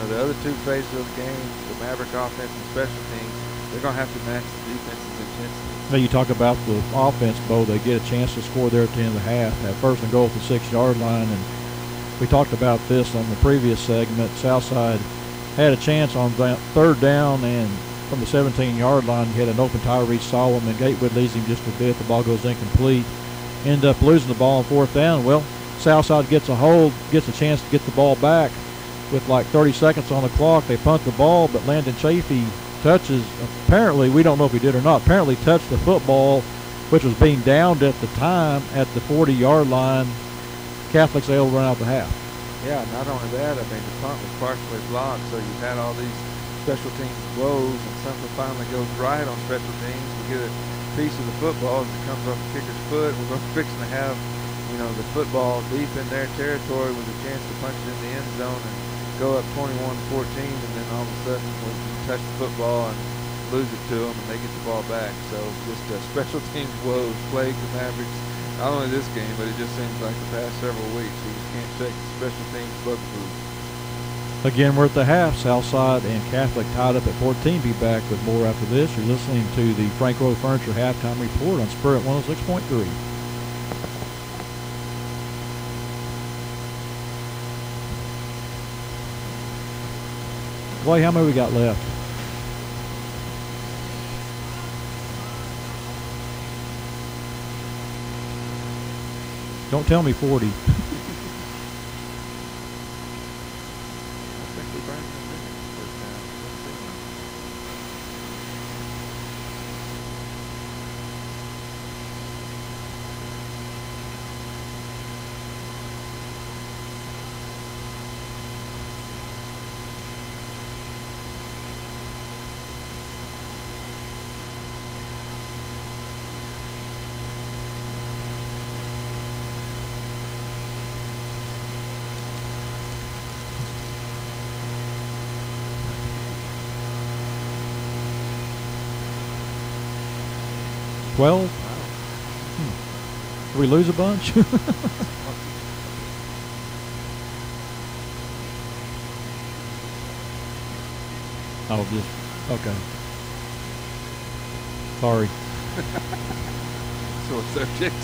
the other two phases of the game, the Maverick offense and special teams, they're going to have to match the defense's intensity. Now you talk about the offense, Bo. They get a chance to score there at the end of the half. At first and goal at the 6-yard line, and we talked about this on the previous segment. Southside had a chance on third down, and from the 17-yard line, he had an open Tyrese Solomon. Gatewood leads him just a bit. The ball goes incomplete. End up losing the ball on fourth down. Well, Southside gets a hold, gets a chance to get the ball back. With like 30 seconds on the clock, they punt the ball, but Landon Chafee touches, apparently, we don't know if he did or not, apparently touched the football, which was being downed at the time at the 40-yard line. Catholic's able to run out the half. Yeah, not only that, the punt was partially blocked, so you had all these special teams blows, and something finally goes right on special teams. We get a piece of the football as it comes off the kicker's foot. We're fixing to have, the football deep in their territory with a chance to punch it in the end zone and go up 21-14, and then all of a sudden we touch the football and lose it to them, and they get the ball back. So just special teams woes plague the Mavericks, not only this game, but it just seems like the past several weeks. We just can't shake the special teams bugaboo. Again, we're at the half. Southside and Catholic tied up at 14. Be back with more after this. You're listening to the Frank Rowe Furniture Halftime Report on Spirit 106.3. Clay, how many we got left? Don't tell me 40. Well, did we lose a bunch? Oh, just, okay. Sorry. Sore subject.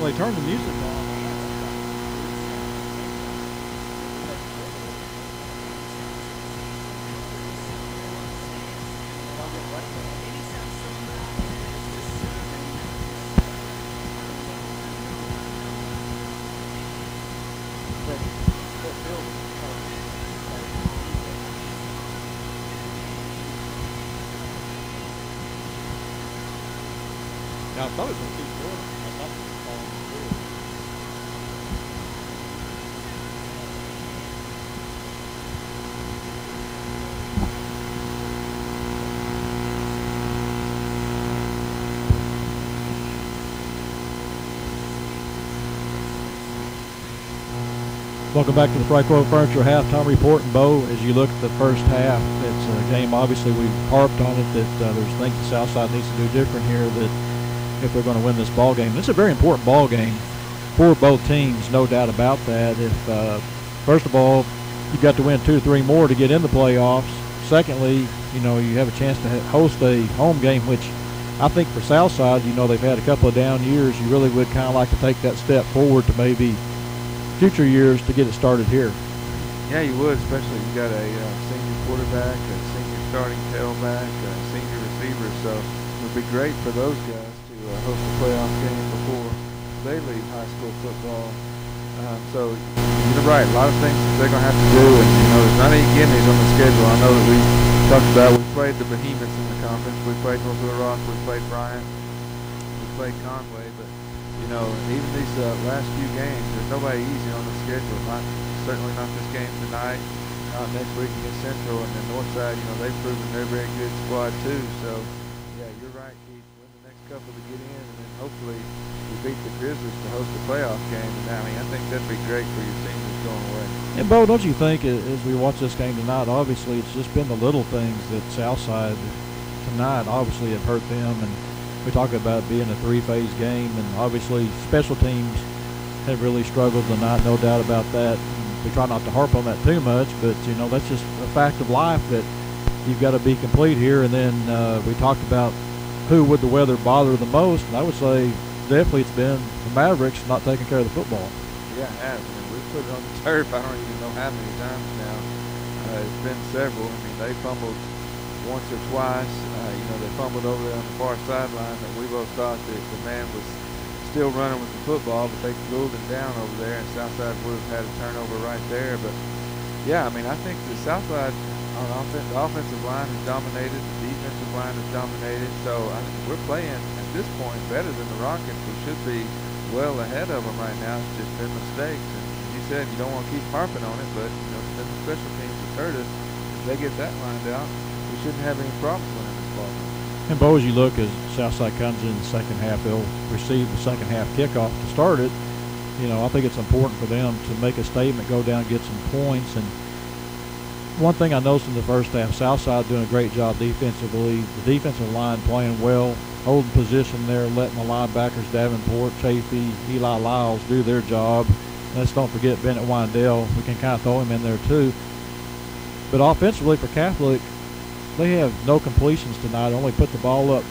Well, they turned the music on. I thought it was going to keep going. I thought Welcome back to the Frank Road Furniture Halftime Report. And Bo, as you look at the first half, it's a game, obviously we've harped on it, that there's things that Southside needs to do different here that if they're going to win this ball game. It's a very important ball game for both teams, no doubt about that. If first of all, you've got to win 2 or 3 more to get in the playoffs. Secondly, you know, you have a chance to host a home game, which I think for Southside, you know, they've had a couple of down years. You really would kind of like to take that step forward to maybe future years to get it started here. Yeah, you would, especially you got a senior quarterback, a senior starting tailback, a senior receiver. So it would be great for those guys to host a playoff game before they leave high school football. So you're right, a lot of things that they're going to have to do, and you know, there's not any gimmies on the schedule. I know that we talked about, we played the behemoths in the conference. We played North Little Rock, we played Bryant, we played Conway, but you know, even these last few games, there's nobody easy on the schedule. Certainly not this game tonight, not next week against Central, and then Northside, you know, they've proven they're a very good squad too. So yeah, you're right, Keith. Win the next couple to get in, and then hopefully we beat the Grizzlies to host a playoff game. And I mean, I think that'd be great for your seniors going away. And Bo, don't you think as we watch this game tonight, obviously it's just been the little things that Southside tonight obviously have hurt them, and we talk about being a 3-phase game, and obviously special teams have really struggled tonight, no doubt about that. And we try not to harp on that too much, but you know, that's just a fact of life that you've got to be complete here. And then we talked about who would the weather bother the most, and I would say definitely it's been the Mavericks not taking care of the football. Yeah, it has. I mean, we put it on the turf, I don't even know how many times now. It's been several. I mean, they fumbled once or twice. You know, they fumbled over there on the far sideline that we both thought that the man was still running with the football, but they ruled him down over there, and Southside would have had a turnover right there. But yeah, I mean, I think the Southside on offense, the offensive line is dominated, the defensive line is dominated. So I think we're playing at this point better than the Rockets. We should be well ahead of them right now. It's just been mistakes, and you said you don't want to keep harping on it, but you know, it's been the special teams that hurt us. If they get that lined out, we shouldn't have any problems winning this ball game. And Bo, as you look, as Southside comes in the second half, they'll receive the second half kickoff to start it. You know, I think it's important for them to make a statement, go down, get some points. And one thing I noticed in the first half, Southside doing a great job defensively. The defensive line playing well, holding position there, letting the linebackers Davenport, Chafee, Eli Lyles do their job. Let's don't forget Bennett Windell. We can kind of throw him in there too. But offensively for Catholic, they have no completions tonight. Only put the ball up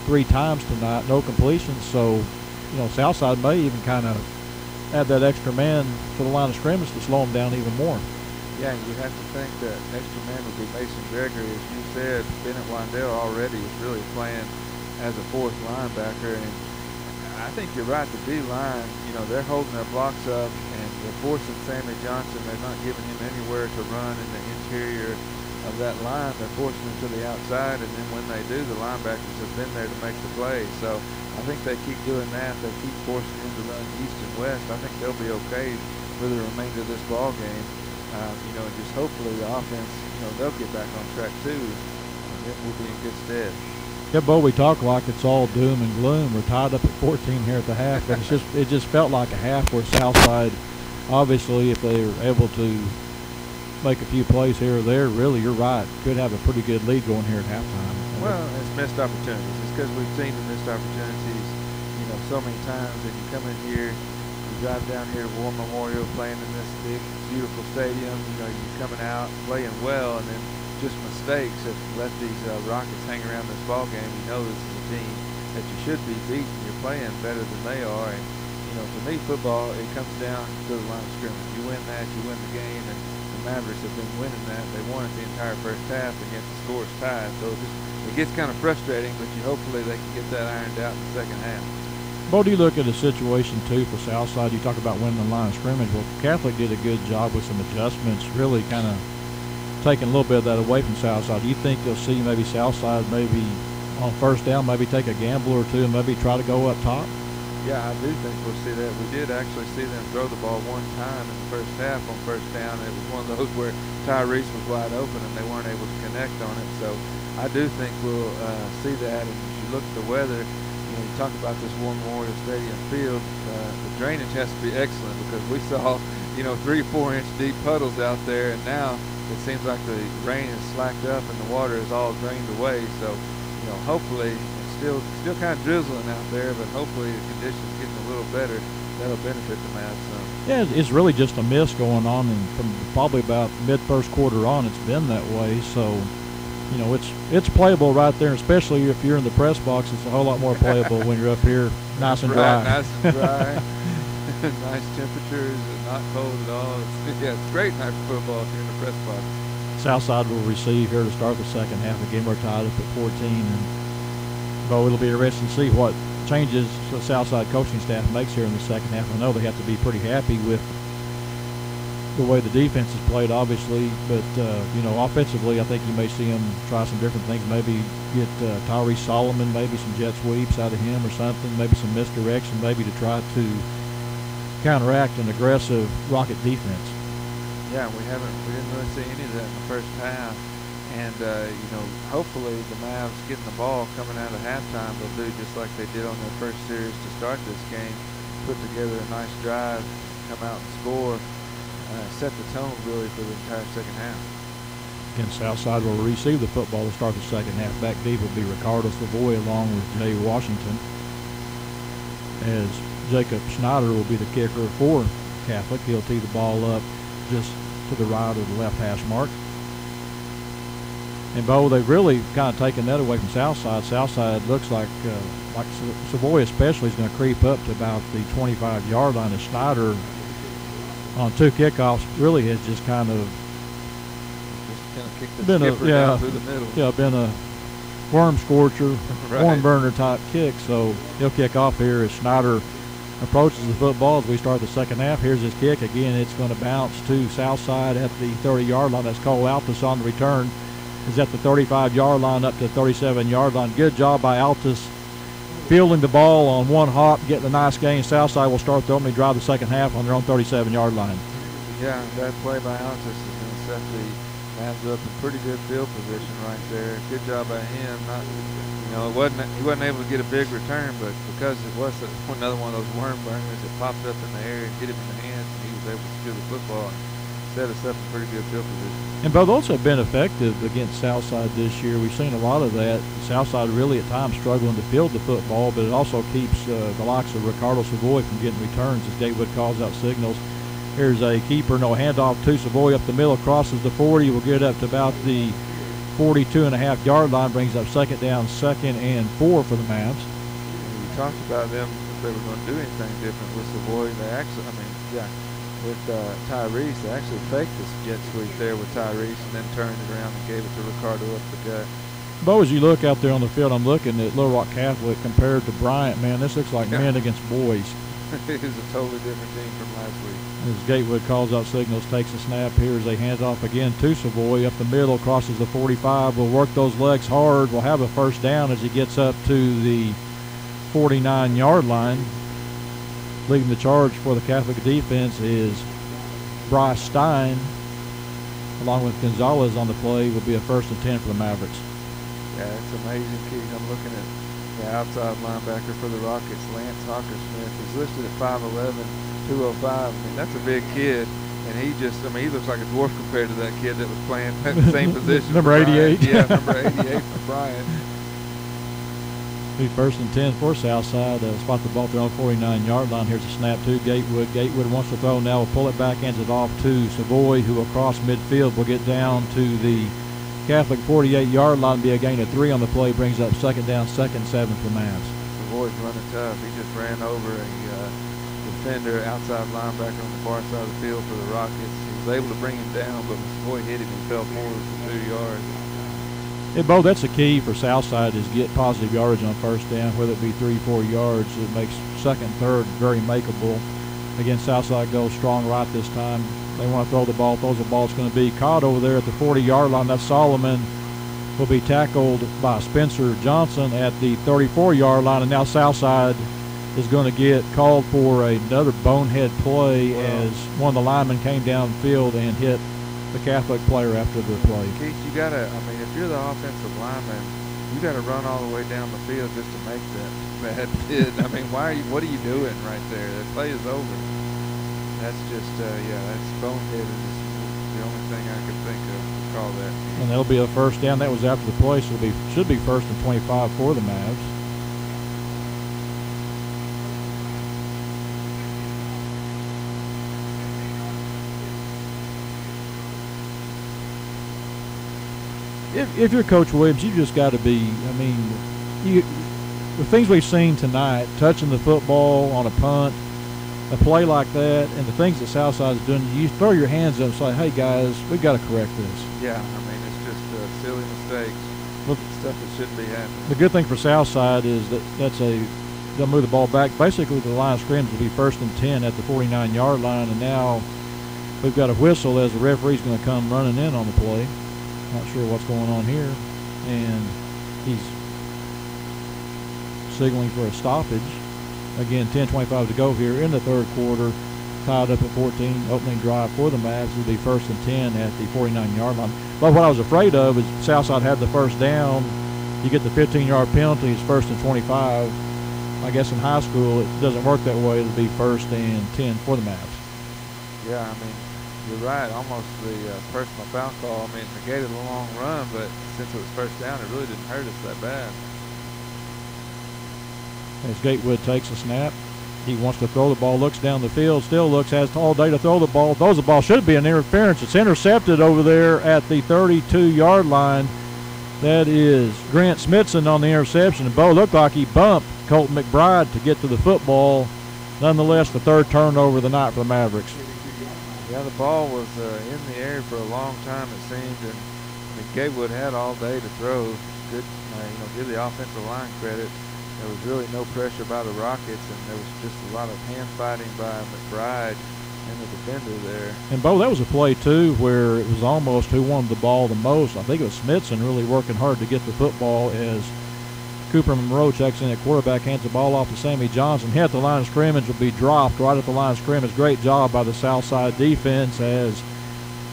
3 times tonight, no completions. So, you know, Southside may even kind of add that extra man to the line of scrimmage to slow them down even more. Yeah, and you have to think that extra man would be Mason Gregory. As you said, Bennett Windell already is really playing as a 4th linebacker. And I think you're right, the D-line, you know, they're holding their blocks up, and they're forcing Sammy Johnson. They're not giving him anywhere to run in the interior of that line. They're forcing him to the outside, and then when they do, the linebackers have been there to make the play. So I think they keep doing that. They keep forcing him to run east and west. I think they'll be okay for the remainder of this ball game. You know, just hopefully the offense, you know, they'll get back on track too, and then we'll be in good stead. Yeah, Bo, we talk like it's all doom and gloom. We're tied up at 14 here at the half, but it just felt like a half where Southside, obviously, if they were able to make a few plays here or there, really, you're right, could have a pretty good lead going here at halftime. Well, it's missed opportunities. It's because we've seen the missed opportunities, you know, so many times. And you come in here, you drive down here to War Memorial, playing in this big, beautiful stadium. You know, you're coming out, playing well, and then just mistakes have let these Rockets hang around this ball game. You know this is a team that you should be beating. You're playing better than they are. And, you know, for me, football, it comes down to the line of scrimmage. You win that, you win the game. And the Mavericks have been winning that. They won it the entire first half, and yet the score's tied. So it gets kind of frustrating, but hopefully they can get that ironed out in the second half. Bo, do you look at the situation, too, for Southside? You talk about winning the line of scrimmage. Well, Catholic did a good job with some adjustments, really kind of taking a little bit of that away from Southside. Do you think you'll see maybe Southside maybe on first down, maybe take a gamble or two and maybe try to go up top? Yeah, I do think we'll see that. We did actually see them throw the ball one time in the first half on first down. It was one of those where Tyrese was wide open and they weren't able to connect on it. So I do think we'll see that. And if you look at the weather, you you talk about this War Memorial Stadium field, the drainage has to be excellent because we saw, 3 or 4 inch deep puddles out there, and now it seems like the rain has slacked up and the water is all drained away. So, hopefully, it's still kind of drizzling out there, but hopefully the conditions getting a little better. That'll benefit the Mavs some. Yeah, it's really just a mist going on, and from probably about mid-first quarter on, it's been that way. So, it's playable right there, especially if you're in the press box. It's a whole lot more playable when you're up here, nice and dry. Nice and dry. Nice temperatures, and not cold at all. It's great night for football if you're in the press box. Southside will receive here to start the second half. Again, we're tied up at 14, and it'll be interesting to see what changes the Southside coaching staff makes here in the second half. I know they have to be pretty happy with the way the defense is played, obviously, but offensively, I think you may see him try some different things. Maybe get Tyrese Solomon, maybe some jet sweeps out of him or something. Maybe some misdirection, maybe to try to counteract an aggressive Rocket defense. Yeah, we didn't really see any of that in the first half, and hopefully the Mavs getting the ball coming out of halftime, they'll do just like they did on their first series to start this game, put together a nice drive, come out and score. Set the tone really for the entire second half. Again, Southside will receive the football to start the second half. Back deep will be Ricardo Savoy along with Jay Washington, as Jacob Schneider will be the kicker for Catholic. He'll tee the ball up just to the right of the left hash mark. And Bo, they've really kind of taken that away from Southside. Southside looks like Savoy especially is going to creep up to about the 25-yard line, as Schneider on 2 kickoffs really has just kind of kicked the skipper down through the middle. Yeah, been a worm scorcher, right. Worm burner type kick. So he'll kick off here as Schneider approaches the football as we start the second half. Here's his kick. Again, it's going to bounce to Southside at the 30-yard line. That's Cole Altus on the return. Is at the 35-yard line up to the 37-yard line. Good job by Altus fielding the ball on one hop, getting a nice gain. Southside will start the opening drive the second half on their own 37-yard line. Yeah, that play by Altus is going to set the Mavs up in pretty good field position right there. Good job by him. He wasn't able to get a big return, but because it was another one of those worm burners, it popped up in the air and hit him in the hands, and he was able to steal the football and set us up in pretty good field position. And both also have been effective against Southside this year. We've seen a lot of that. Southside really at times struggling to field the football, but it also keeps the likes of Ricardo Savoy from getting returns as Gatewood calls out signals. Here's a keeper, no handoff to Savoy up the middle, crosses the 40, will get up to about the 42.5-yard line, brings up second down, 2nd and 4 for the Mavs. We talked about them if they were going to do anything different with Savoy. They actually, with Tyrese, they actually faked this jet sweep there with Tyrese and then turned it around and gave it to Ricardo up the gut. Bo, as you look out there on the field, I'm looking at Little Rock Catholic compared to Bryant. Man, this looks like men against boys. It is a totally different team from last week. As Gatewood calls out signals, takes a snap here as they hand off again to Savoy up the middle, crosses the 45, will work those legs hard, will have a first down as he gets up to the 49-yard line. Leading the charge for the Catholic defense is Bryce Stein, along with Gonzalez on the play. Will be a 1st and 10 for the Mavericks. Yeah, it's amazing, Keith. I'm looking at the outside linebacker for the Rockets, Lance Hawker-Smith. He's listed at 5'11", 205. I mean, that's a big kid, and he looks like a dwarf compared to that kid that was playing at the same position. Number 88. Yeah, number 88 for Brian. Be 1st and 10 for Southside. Spot the ball there on 49-yard line. Here's a snap to Gatewood. Gatewood wants to throw now. Will pull it back, hands it off to Savoy, who will cross midfield. Will get down to the Catholic 48-yard line. Be a gain of 3 on the play. Brings up 2nd down, 2nd, 7 for Mavs. Savoy's running tough. He just ran over a defender, outside linebacker on the far side of the field for the Rockets. He was able to bring him down, but when Savoy hit him, he fell forward for 2 yards. Yeah, Bo, that's the key for Southside is get positive yardage on 1st down, whether it be 3-4 yards. It makes 2nd, 3rd very makeable. Again, Southside goes strong right this time. They want to throw the ball. Throws the ball. It's going to be caught over there at the 40-yard line. That's Solomon. Will be tackled by Spencer Johnson at the 34-yard line. And now Southside is going to get called for another bonehead play as one of the linemen came downfield and hit the Catholic player after the play. Keith, you gotta, if you're the offensive lineman, You got to run all the way down the field just to make that bad pit. I mean, what are you doing right there? The play is over. That's just, yeah, that's boneheaded. Is the only thing I can think of to call that. And that'll be a first down. That was after the play, so should be 1st and 25 for the Mavs. If you're Coach Williams, you just got to be, I mean, the things we've seen tonight, touching the football on a punt, a play like that, and the things that Southside is doing, you throw your hands up and say, hey, guys, we've got to correct this. Yeah, I mean, it's just silly mistakes, stuff that shouldn't be happening. The good thing for Southside is that they'll move the ball back. Basically, the line of scrimmage will be 1st and 10 at the 49-yard line, and now we've got a whistle as the referee's going to come running in on the play. Not sure what's going on here, and he's signaling for a stoppage. Again, 10:25 to go here in the third quarter. Tied up at 14. Opening drive for the Mavs will be 1st and 10 at the 49-yard line. But what I was afraid of is Southside had the first down. You get the 15-yard penalty. It's 1st and 25. I guess in high school it doesn't work that way. It'll be 1st and 10 for the Mavs. Yeah, I mean, you're right. Almost the personal foul call. I mean, negated a long run, but since it was first down, it really didn't hurt us that bad. As Gatewood takes a snap, he wants to throw the ball, looks down the field, still looks, has all day to throw the ball, throws the ball, should be an interference. It's intercepted over there at the 32-yard line. That is Grant Smithson on the interception. And Bo looked like he bumped Colton McBride to get to the football. Nonetheless, the third turnover of the night for the Mavericks. Yeah, the ball was in the air for a long time, it seemed, and I mean, Gatewood had all day to throw. Good, give the offensive line credit. There was really no pressure by the Rockets, and there was just a lot of hand fighting by McBride and the defender there. And Bo, that was a play too where it was almost who wanted the ball the most. I think it was Smithson really working hard to get the football as Cooper Monroe checks in at quarterback, hands the ball off to Sammy Johnson. Hit the line of scrimmage, will be dropped right at the line of scrimmage. Great job by the Southside defense as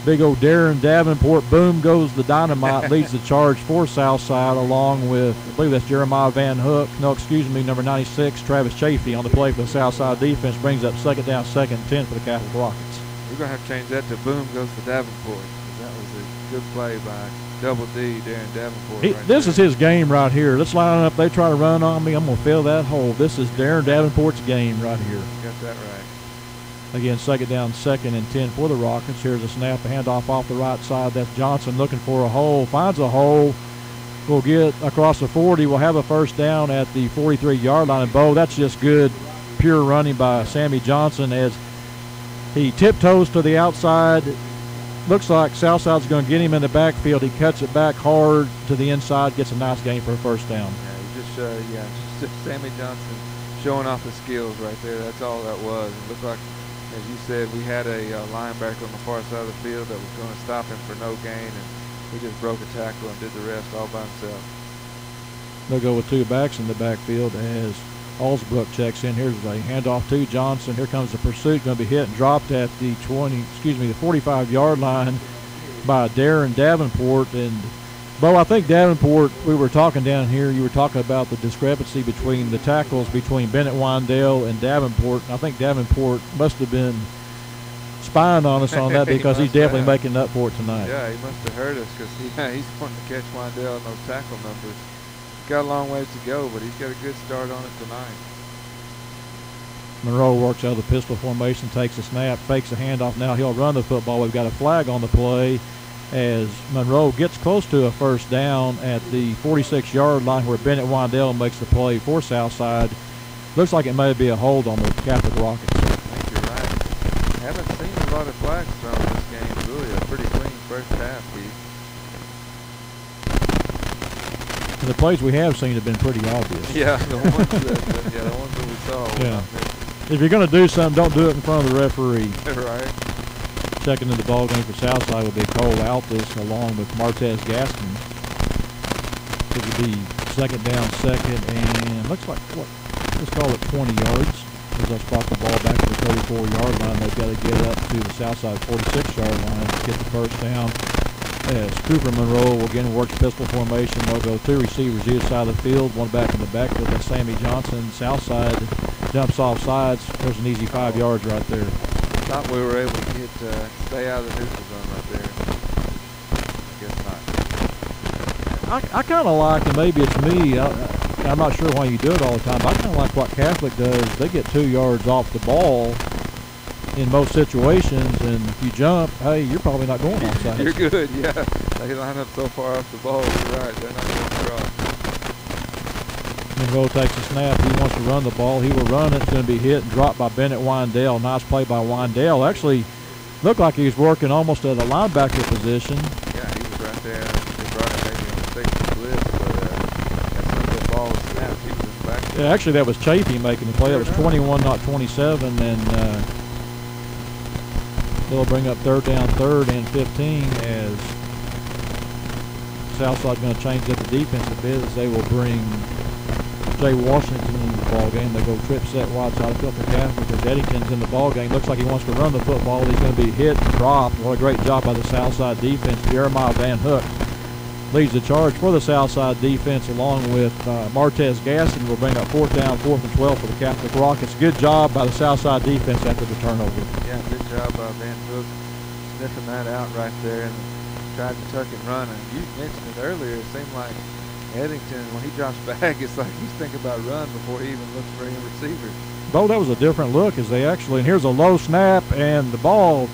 big old Darren Davenport, boom goes the dynamite, leads the charge for Southside along with, I believe that's Jeremiah Van Hook. No, excuse me, number 96, Travis Chafee on the play for the Southside defense. Brings up 2nd down, 2nd and 10 for the Catholic Rockets. We're going to have to change that to boom goes the Davenport. That was a good play by Double D, Darren Davenport. This is his game right here. Let's line up. They try to run on me. I'm going to fill that hole. This is Darren Davenport's game right here. Got that right. Again, 2nd down, 2nd and 10 for the Rockets. Here's a snap, a handoff off the right side. That's Johnson looking for a hole. Finds a hole. Will get across the 40. We'll have a first down at the 43-yard line. And, Bo, that's just good, pure running by Sammy Johnson as he tiptoes to the outside. Looks like Southside's going to get him in the backfield. He cuts it back hard to the inside, gets a nice gain for a first down. Yeah, just Sammy Johnson showing off his skills right there. That's all that was. It looked like, as you said, we had a linebacker on the far side of the field that was going to stop him for no gain, and he just broke a tackle and did the rest all by himself. They'll go with two backs in the backfield as Allsbrook checks in. Here's a handoff to Johnson. Here comes the pursuit, going to be hit and dropped at the 45-yard line by Darren Davenport. And Bo, I think Davenport, we were talking down here, you were talking about the discrepancy between the tackles between Bennett Wandale and Davenport. I think Davenport must have been spying on us on that because he's definitely making up for it tonight. Yeah, he must have heard us because he's wanting to catch Wandale on those tackle numbers. He's got a long ways to go, but he's got a good start on it tonight. Monroe works out of the pistol formation, takes a snap, fakes a handoff. Now he'll run the football. We've got a flag on the play as Monroe gets close to a first down at the 46-yard line where Bennett Wandale makes the play for Southside. Looks like it may be a hold on the Catholic Rockets. I think you're right. Haven't seen a lot of flags thrown in this game. Really a pretty clean first half, Keith. And the plays we have seen have been pretty obvious. Yeah, the ones that we saw. Yeah. If you're going to do something, don't do it in front of the referee. Right. Checking into the ball game for Southside will be Cole Altus along with Martez Gaston. It would be 2nd down, 2nd, and looks like, let's call it 20 yards. As I spot the ball back to the 34-yard line, they've got to get up to the Southside 46-yard line to get the first down. as Cooper Monroe will again work pistol formation. They'll go 2 receivers either side of the field, one back in the backfield. That's Sammy Johnson. Southside jumps off sides. There's an easy 5 yards right there. Thought we were able to get stay out of the neutral zone right there. I guess not. I kind of like, and maybe it's me, I'm not sure why you do it all the time, but I kind of like what Catholic does. They get 2 yards off the ball in most situations, and if you jump, hey, you're probably not going onside. You're good, yeah. They line up so far off the ball. You're right. They're not going to cross. Monroe takes a snap. He wants to run the ball. He will run it. It's going to be hit and dropped by Bennett Windell. Nice play by Windell. Actually, looked like he was working almost at a linebacker position. Yeah, he was right there. They brought it maybe on the safety blitz, but as soon as the ball was snapped, he was in the back. Yeah, actually, that was Chafee making the play. That was 21, not 27, and they'll bring up 3rd down, 3rd and 15 as Southside going to change up the defense a bit as they will bring Jay Washington into the ball game. They go trip set wide side of field for Catholic as Eddington's in the ball game. Looks like he wants to run the football. He's going to be hit and dropped. What a great job by the Southside defense. Jeremiah Van Hook leads the charge for the Southside defense along with Martez Gasson. Will bring up 4th down, 4th and 12 for the Catholic Rockets. Good job by the Southside defense after the turnover. Yeah, good job by Van Hook sniffing that out right there and tried to tuck and run. And you mentioned it earlier, it seemed like Eddington, when he drops back, it's like he's thinking about run before he even looks for any receiver. Bo, that was a different look as they actually, and here's a low snap, and the ball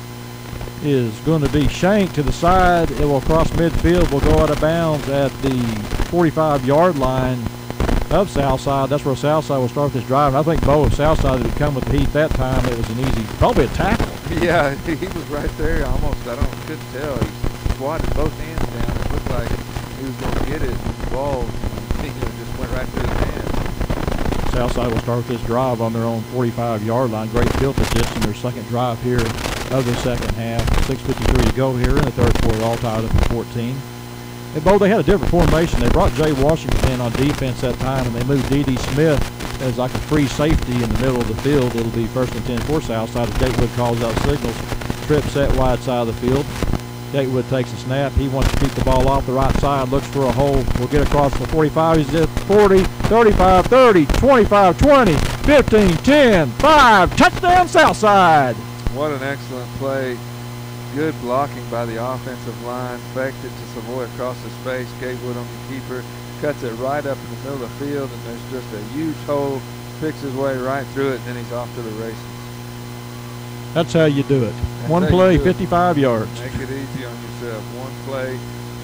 is going to be shanked to the side. It will cross midfield, will go out of bounds at the 45-yard line of Southside. That's where Southside will start this drive. And I think Bo, if Southside had come with the heat that time, it was an easy, probably a tackle. Yeah, he was right there almost. Couldn't tell. He squatted both hands down. It looked like he was going to get it. The ball, just went right through his hands. Southside will start this drive on their own 45-yard line. Great field position. Their second drive here of the second half. 6:53 to go here in the third quarter. All tied up at 14. And Bo, they had a different formation. They brought Jay Washington in on defense that time, and they moved D.D. Smith as like a free safety in the middle of the field. It'll be 1st and 10 for Southside as Gatewood calls out signals. Trip set wide side of the field. Gatewood takes a snap. He wants to keep the ball off the right side, looks for a hole. Will get across the 45. He's at 40, 35, 30, 25, 20, 15, 10, 5. Touchdown, Southside. What an excellent play. Good blocking by the offensive line. Faked it to Savoy across the space. Gatewood on the keeper. Cuts it right up in the middle of the field, and there's just a huge hole. Picks his way right through it, and then he's off to the races. That's how you do it. One play, 55 yards. Make it easy on yourself. One play,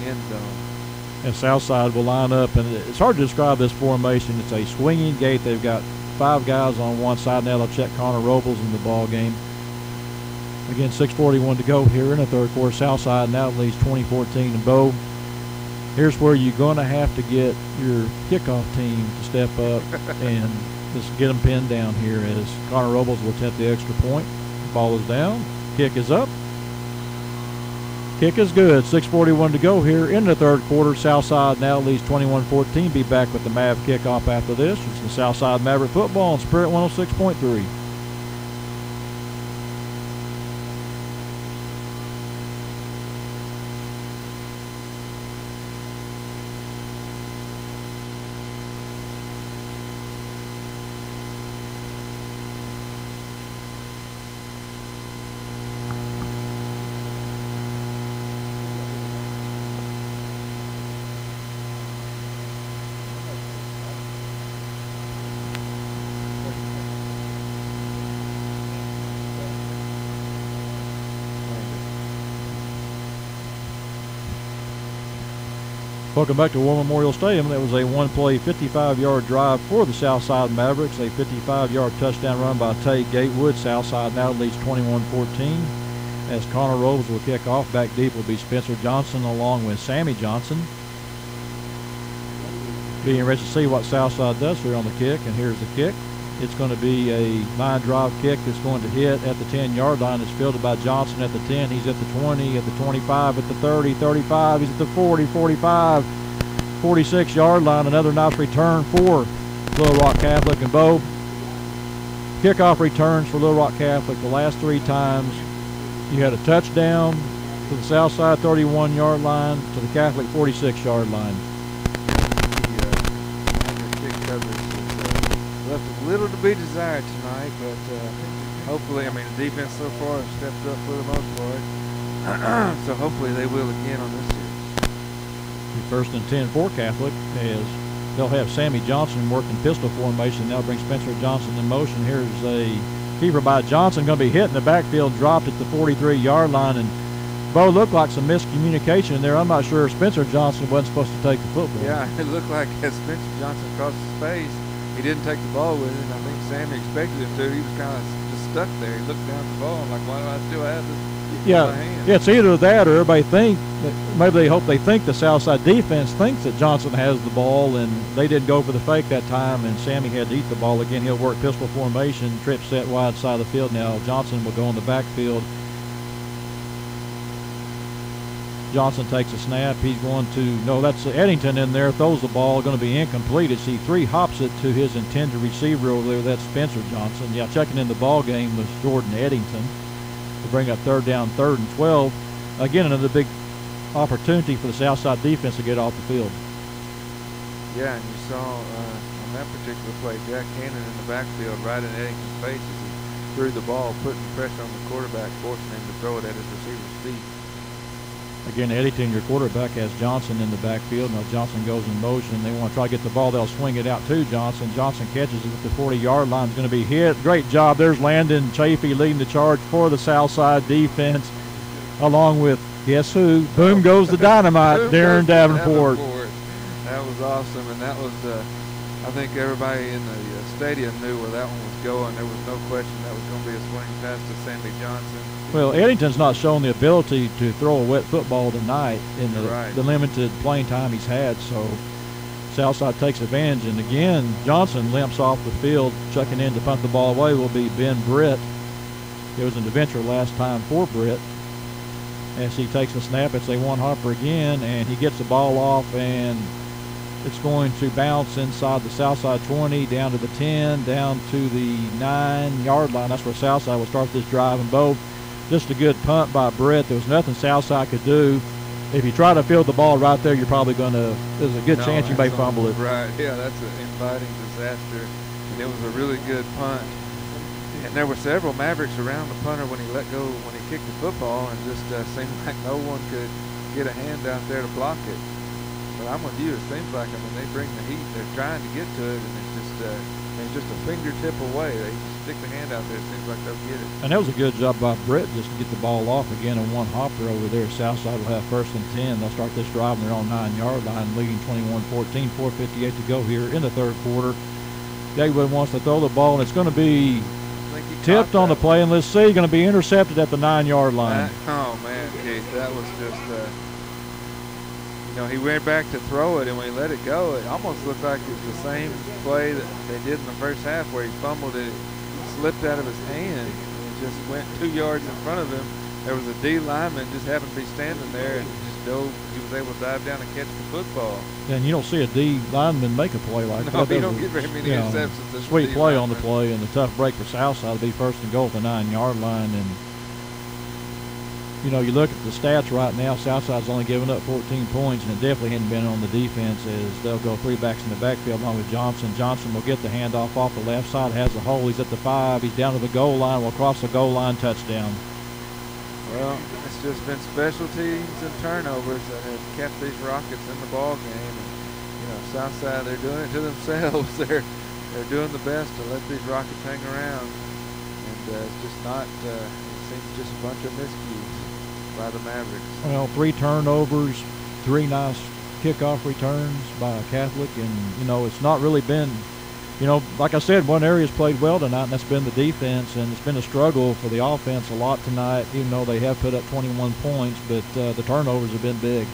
end zone. And Southside will line up, and it's hard to describe this formation. It's a swinging gate. They've got 5 guys on one side. Now they'll check Connor Robles in the ball game. Again, 6:41 to go here in the third quarter. Southside now leads 20-14. And Bo, here's where you're going to have to get your kickoff team to step up and just get them pinned down here as Connor Robles will attempt the extra point. Ball is down. Kick is up. Kick is good. 6:41 to go here in the third quarter. Southside now leads 21-14. Be back with the Mav kickoff after this. It's the Southside Maverick football on Spirit 106.3. Welcome back to War Memorial Stadium. That was a one-play 55-yard drive for the Southside Mavericks. A 55-yard touchdown run by Tay Gatewood. Southside now leads 21-14. As Connor Robles will kick off, back deep will be Spencer Johnson along with Sammy Johnson. Being ready to see what Southside does here on the kick, and here's the kick. It's going to be a line drive kick that's going to hit at the 10-yard line. It's fielded by Johnson at the 10. He's at the 20, at the 25, at the 30, 35. He's at the 40, 45, 46-yard line. Another nice return for Little Rock Catholic. And Bo, kickoff returns for Little Rock Catholic the last 3 times. You had a touchdown, to the Southside 31-yard line to the Catholic 46-yard line. The kick coverage has left a little to be desired tonight, but hopefully, I mean, the defense so far has stepped up for the most part. So hopefully they will again on this series. The 1st and 10 for Catholic as they'll have Sammy Johnson working pistol formation. Now bring Spencer Johnson in motion. Here's a keeper by Johnson, going to be hit in the backfield, dropped at the 43-yard line, and Bo, looked like some miscommunication there. I'm not sure Spencer Johnson wasn't supposed to take the football. Yeah, it looked like as Spencer Johnson crossed his face, he didn't take the ball with him. I think Sammy expected him to. He was kind of just stuck there. He looked down at the ball and like, why do I still have this in my hand? Yeah, it's either that or everybody think that maybe they think the Southside defense thinks that Johnson has the ball, and they didn't go for the fake that time, and Sammy had to eat the ball again. He'll work pistol formation, trip set wide side of the field. Now Johnson will go in the backfield. Johnson takes a snap. He's going to, no, that's Eddington in there, throws the ball, going to be incomplete as he three-hops it to his intended receiver over there. That's Spencer Johnson. Yeah, checking in the ball game was Jordan Eddington to bring up 3rd down, 3rd and 12. Again, another big opportunity for the Southside defense to get off the field. Yeah, and you saw on that particular play, Jack Cannon in the backfield right in Eddington's face as he threw the ball, putting pressure on the quarterback, forcing him to throw it at his receiver's feet. Again, Eddington, your quarterback, has Johnson in the backfield. Now Johnson goes in motion. They want to try to get the ball. They'll swing it out to Johnson. Johnson catches it at the 40-yard line. Is going to be hit. Great job. There's Landon Chafee leading the charge for the Southside defense, along with, guess who? Boom goes the dynamite, Darren Davenport. That was awesome, and that was, I think everybody in the stadium knew where that one was going. There was no question that was going to be a swing pass to Sammy Johnson. Well, Eddington's not shown the ability to throw a wet football tonight in the limited playing time he's had, so Southside takes advantage. And again, Johnson limps off the field. Checking in to punt the ball away will be Ben Britt. It was an adventure last time for Britt. As he takes a snap, it's a one-hopper again, and he gets the ball off, and it's going to bounce inside the Southside 20, down to the 10, down to the 9-yard line. That's where Southside will start this drive. And Bo, just a good punt by Britt. There was nothing Southside could do. If you try to field the ball right there, you're probably going to, there's a good chance you may fumble it. Right, yeah, that's an inviting disaster. And it was a really good punt. And there were several Mavericks around the punter when he let go, when he kicked the football, and just seemed like no one could get a hand out there to block it. But I'm with you. It seems like, I mean, they bring the heat. They're trying to get to it, and it's just a fingertip away. They just stick the hand out there. It seems like they'll get it. And that was a good job by Britt just to get the ball off again, and one hopper over there. Southside will have 1st and 10. They'll start this drive on their own 9-yard line, leading 21-14, 4:58 to go here in the 3rd quarter. Gatewood wants to throw the ball, and it's going to be tipped on the play, and let's see, going to be intercepted at the 9-yard line. Oh man, Keith, that was just, he went back to throw it, and when he let it go, it almost looked like it was the same play that they did in the first half where he fumbled it, slipped out of his hand, and it just went 2 yards in front of him. There was a D lineman just happened to be standing there, and just dove. He was able to dive down and catch the football. And you don't see a D lineman make a play like that. You don't get very many interceptions. Sweet play on the play, and the tough break for Southside will be 1st and goal at the 9-yard line. And you look at the stats right now, Southside's only given up 14 points, and it definitely hadn't been on the defense as they'll go 3 backs in the backfield along with Johnson. Johnson will get the handoff off the left side, has a hole. He's at the 5. He's down to the goal line. Will cross the goal line, touchdown. Well, it's just been special teams and turnovers that have kept these Rockets in the ball game. And, Southside, they're doing it to themselves. They're doing the best to let these Rockets hang around. And it's just not, it seems just a bunch of miscues by the Mavericks. Well, 3 turnovers, 3 nice kickoff returns by Catholic. And, it's not really been, like I said, one area's played well tonight, and that's been the defense, and it's been a struggle for the offense a lot tonight, even though they have put up 21 points, but the turnovers have been big.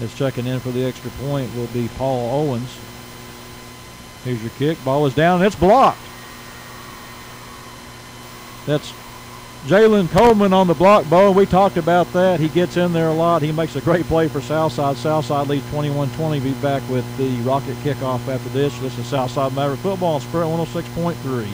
As checking in for the extra point will be Paul Owens. Here's your kick. Ball is down, and it's blocked. That's Jalen Coleman on the block, Bo. We talked about that. He gets in there a lot. He makes a great play for Southside. Southside leads 21-20. Be back with the Rocket kickoff after this. This is Southside Maverick Football on Spirit 106.3.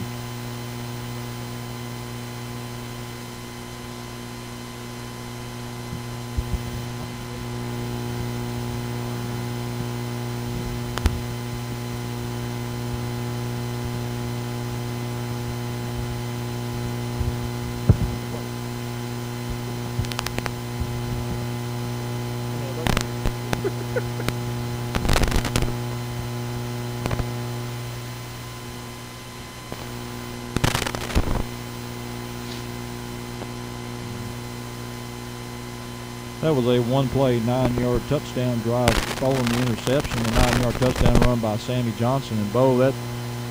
That was a one-play, 9-yard touchdown drive following the interception, a 9-yard touchdown run by Sammy Johnson. And Bo, that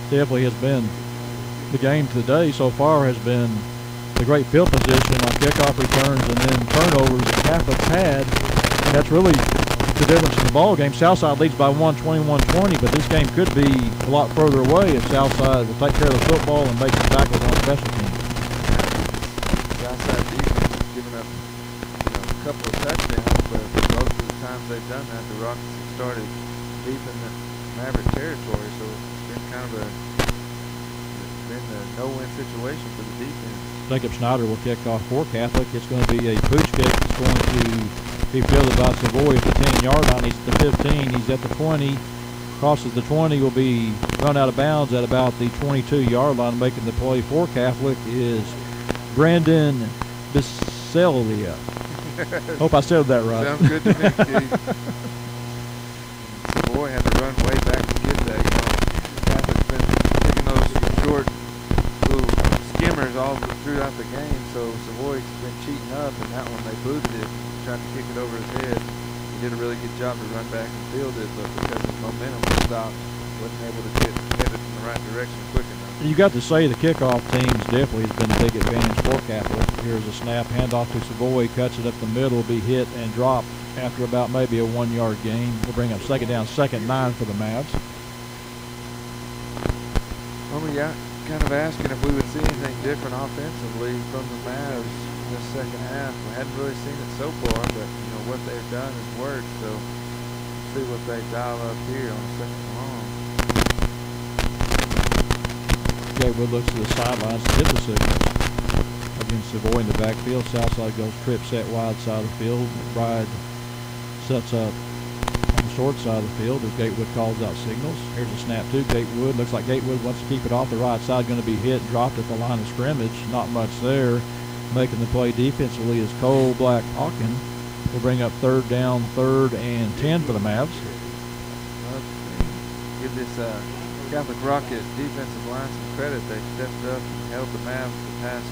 definitely has been the game today so far, has been the great field position on kickoff returns and then turnovers that Catholic's had. And that's really the difference in the ball game. Southside leads by 21-20, but this game could be a lot further away if Southside will take care of the football and make some tackles on special teams. Southside defense has given up a couple of touchdowns, but most of the times they've done that, the Rockets have started deep in the Maverick territory, so it's been kind of a no-win situation for the defense. Jacob Snyder will kick off for Catholic. It's going to be a pooch kick. It's going to be fielded by Savoy at the 10-yard line. He's at the 15. He's at the 20. Crosses the 20. Will be run out of bounds at about the 22-yard line. Making the play for Catholic is Brandon Biselia. Hope I said that right. Sounds good to me, Keith. Savoy had to run way back to get that. Catholic's been taking those short little skimmers all throughout the game, so Savoy's been cheating up, and that one they booted it, tried to kick it over his head. He did a really good job to run back and field it, but because his momentum was stopped, wasn't able to get headed in the right direction quick enough. You got to say the kickoff teams definitely has been a big advantage for Catholic. Here's a snap, handoff to Savoy, cuts it up the middle, be hit and dropped after about maybe a 1-yard gain. We'll bring up second down, 2nd 9 for the Mavs. Well, we got kind of asking if we would see anything different offensively from the Mavs in the second half. We hadn't really seen it so far, but what they've done has worked. So let's see what they dial up here on 2nd and long. Gatewood looks to the sidelines to hit the signals. Again, Savoy in the backfield. Southside goes trip set wide side of the field. McBride sets up on the short side of the field as Gatewood calls out signals. Here's a snap to Gatewood. Looks like Gatewood wants to keep it off the right side. Going to be hit, dropped at the line of scrimmage. Not much there. Making the play defensively is Cole Black-Hawken. We'll bring up 3rd down, 3rd and 10 for the Mavs. Give this Catholic Rocket defensive line some credit. They stepped up and held the Mavs the past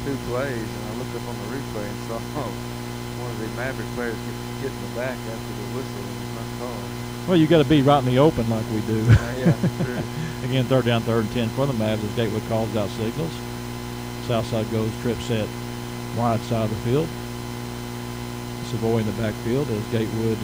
2 plays, and I looked up on the replay and saw one of the Maverick players get hit in the back after the whistle was not called. Well, you got to be right in the open like we do. Yeah, true. Again, 3rd down, 3rd and 10 for the Mavs as Gatewood calls out signals. Southside goes trip set wide side of the field. Savoy in the backfield as Gatewood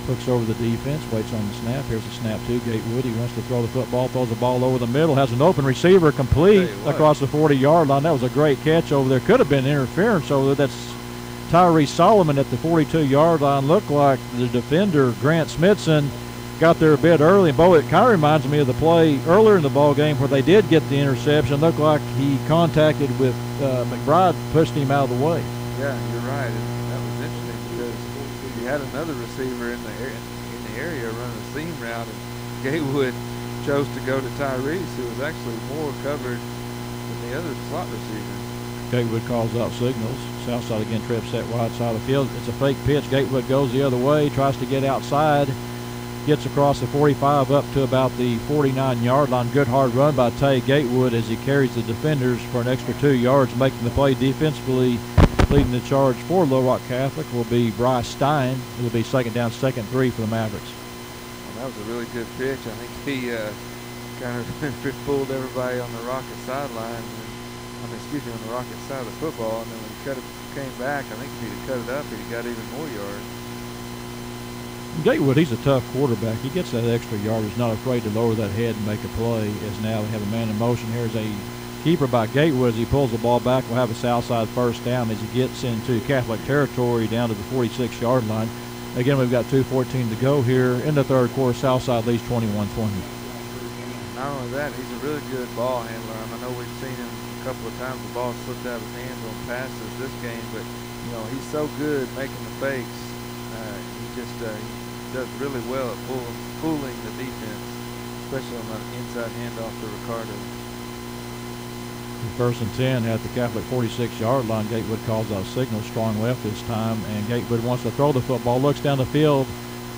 looks over the defense, waits on the snap. Here's a snap to Gatewood. He wants to throw the football, throws the ball over the middle, has an open receiver complete across the 40-yard line. That was a great catch over there. Could have been interference over there. That's Tyree Solomon at the 42-yard line. Looked like the defender, Grant Smithson, got there a bit early. And Bo, it kind of reminds me of the play earlier in the ball game where they did get the interception. Looked like he contacted with McBride, pushed him out of the way. Yeah, you're right. That was interesting because you had another receiver in the area running a seam route, and Gatewood chose to go to Tyrese, who was actually more covered than the other slot receiver. Gatewood calls out signals. Southside again trip set wide side of the field. It's a fake pitch. Gatewood goes the other way, tries to get outside, gets across the 45 up to about the 49-yard line. Good hard run by Tay Gatewood as he carries the defenders for an extra 2 yards, making the play defensively. Leading the charge for Little Rock Catholic will be Bryce Stein. It'll be 2nd down, 2nd 3 for the Mavericks. Well, that was a really good pitch. I think he kind of pulled everybody on the Rocket sideline. On the Rocket side of the football, and then when he came back, I think if he'd have cut it up, he'd have got even more yards. Gatewood, he's a tough quarterback. He gets that extra yard. He's not afraid to lower that head and make a play. As now they have a man in motion. Here's a keeper by Gatewood as he pulls the ball back. We'll have a Southside 1st down as he gets into Catholic territory down to the 46-yard line. Again, we've got 2:14 to go here in the 3rd quarter. Southside leads 21-20. Not only that, he's a really good ball handler. I know we've seen him a couple of times the ball slipped out of his hands on passes this game, but he's so good making the fakes. He does really well at fooling the defense, especially on the inside handoff to Ricardo. First and 10 at the Catholic 46-yard line. Gatewood calls out signal, strong left this time, and Gatewood wants to throw the football, looks down the field,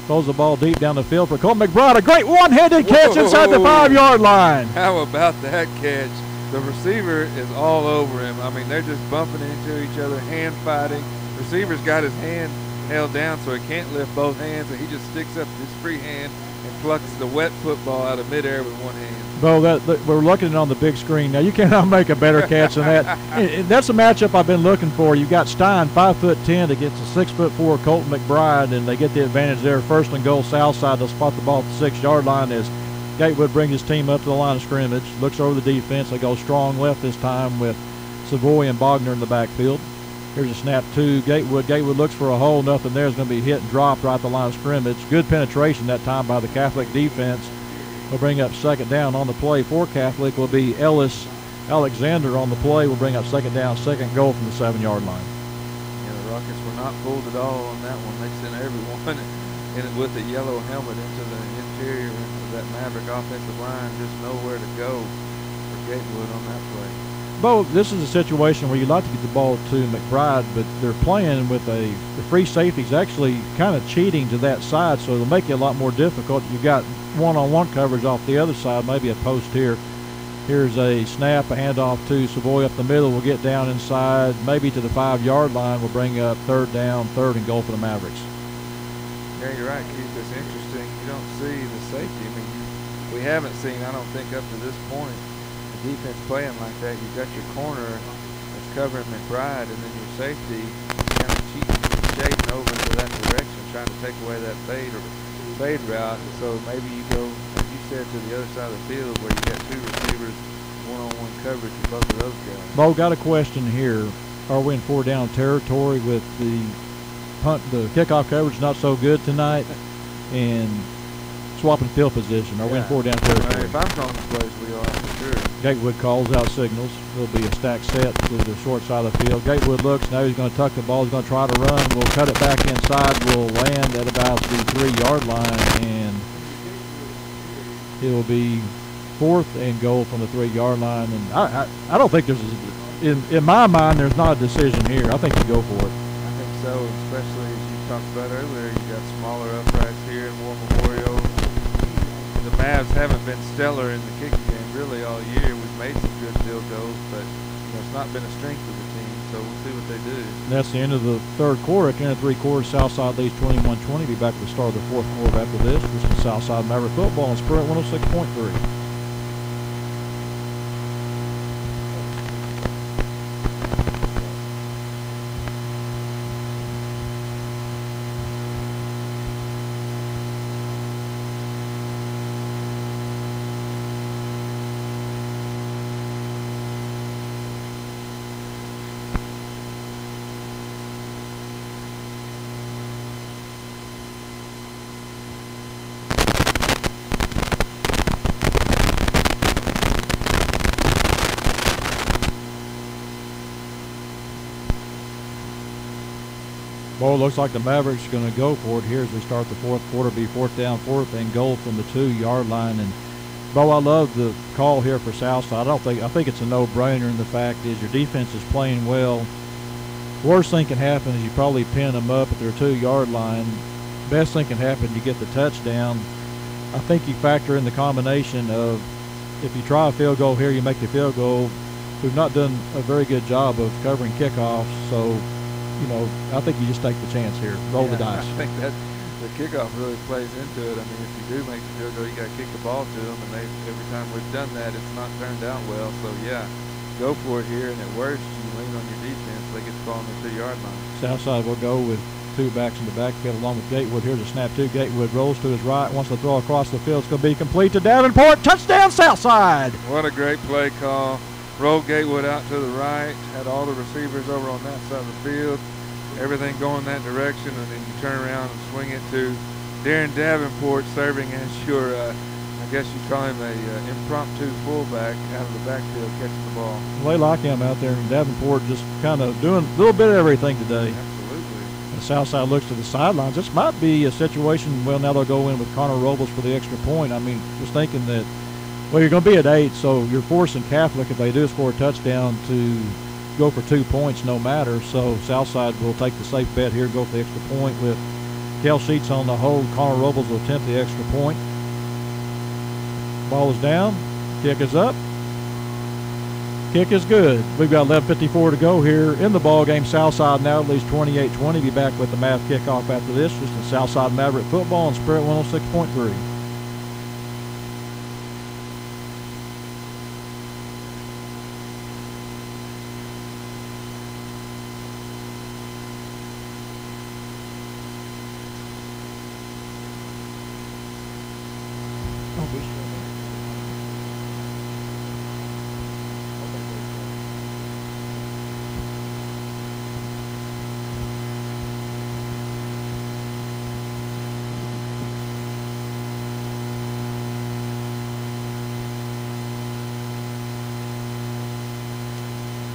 throws the ball deep down the field for Colton McBride. A great one-handed catch inside the 5-yard line. How about that catch? The receiver is all over him. I mean, they're just bumping into each other, hand fighting. Receiver's got his hand held down so he can't lift both hands, and he just sticks up his free hand and plucks the wet football out of midair with one hand. Bo, we're looking at it on the big screen now. You cannot make a better catch than that. That's a matchup I've been looking for. You've got Stein, 5'10", against a 6'4" Colton McBride, and they get the advantage there. First and goal, Southside. They'll spot the ball at the 6-yard line as Gatewood brings his team up to the line of scrimmage, looks over the defense. They go strong left this time with Savoy and Bogner in the backfield. Here's a snap to Gatewood. Gatewood looks for a hole. Nothing there. Is going to be hit and dropped right at the line of scrimmage. Good penetration that time by the Catholic defense. We'll bring up second down on the play for Catholic. Will be Ellis Alexander on the play. We'll bring up second down, second goal from the 7-yard line. Yeah, the Rockets were not fooled at all on that one. They sent everyone in with the yellow helmet into the interior of that Maverick offensive line. Just nowhere to go for Gatewood on that play. Bo, this is a situation where you'd like to get the ball to McBride, but they're playing with the free safety's actually kind of cheating to that side, so it'll make it a lot more difficult. You've got one-on-one coverage off the other side, maybe a post here. Here's a snap, a handoff to Savoy up the middle. We'll get down inside, maybe to the 5-yard line. We'll bring up third down, third and goal for the Mavericks. Yeah, you're right, Keith. It's interesting. You don't see the safety. I mean, we haven't seen, I don't think, up to this point, defense playing like that. You've got your corner that's covering McBride, and then your safety kind of cheating, shading over into that direction, trying to take away that fade route. And so maybe you go, like you said, to the other side of the field where you got two receivers, one-on-one coverage with both of those guys. Bo, got a question here. Are we in 4-down territory with the kickoff coverage not so good tonight, and swapping field position? Are we in 4-down territory? If I'm calling the plays, we are, for sure. Gatewood calls out signals. There'll be a stack set to the short side of the field. Gatewood looks. Now he's going to tuck the ball. He's going to try to run. We'll cut it back inside. We'll land at about the 3-yard line, and it'll be fourth and goal from the 3-yard line. And I don't think in my mind, there's not a decision here. I think you go for it. I think so, especially as you talked about earlier. You got smaller uprights here in War Memorial. The Mavs haven't been stellar in the kicking game really all year. We've made some good field goals, but it's not been a strength of the team, so we'll see what they do. That's the end of the third quarter. At the end of 3 quarters, Southside leads 21-20. Be back at the start of the fourth quarter after this. This is Southside Maverick football on Spirit 106.3. Well, it looks like the Mavericks are going to go for it here as we start the fourth quarter. Be fourth down, fourth and goal from the 2-yard line. And Bo, I love the call here for Southside. I think it's a no-brainer. And the fact is, your defense is playing well. Worst thing can happen is you probably pin them up at their 2-yard line. Best thing can happen, you get the touchdown. I think you factor in the combination of if you try a field goal here, you make the field goal. We've not done a very good job of covering kickoffs, so I think you just take the chance here. Roll the dice. I think that the kickoff really plays into it. I mean, if you do make the field goal, you got to kick the ball to them, and every time we've done that, it's not turned out well. So, yeah, go for it here, and at worst, you lean on your defense. They get the ball on the 2-yard line. Southside will go with 2 backs in the backfield along with Gatewood. Here's a snap to Gatewood. Rolls to his right. Wants to throw across the field. It's going to be complete to Davenport. Touchdown, Southside. What a great play call. Rolled Gatewood out to the right. Had all the receivers over on that side of the field. Everything going that direction, and then you turn around and swing it to Darren Davenport, serving as your, I guess you call him a impromptu fullback out of the backfield catching the ball. They like him out there, and Davenport just kind of doing a little bit of everything today. Absolutely. The Southside looks to the sidelines. This might be a situation, well, now they'll go in with Connor Robles for the extra point. I mean, just thinking that Well, you're going to be at 8, so you're forcing Catholic, if they do score a touchdown, to go for 2 points no matter. So Southside will take the safe bet here, go for the extra point with Kel Sheets on the hold. Connor Robles will attempt the extra point. Ball is down. Kick is up. Kick is good. We've got 11:54 to go here in the ball game. Southside now leads 28-20. Be back with the Mav kickoff after this. Just the Southside Maverick football on Spirit 106.3.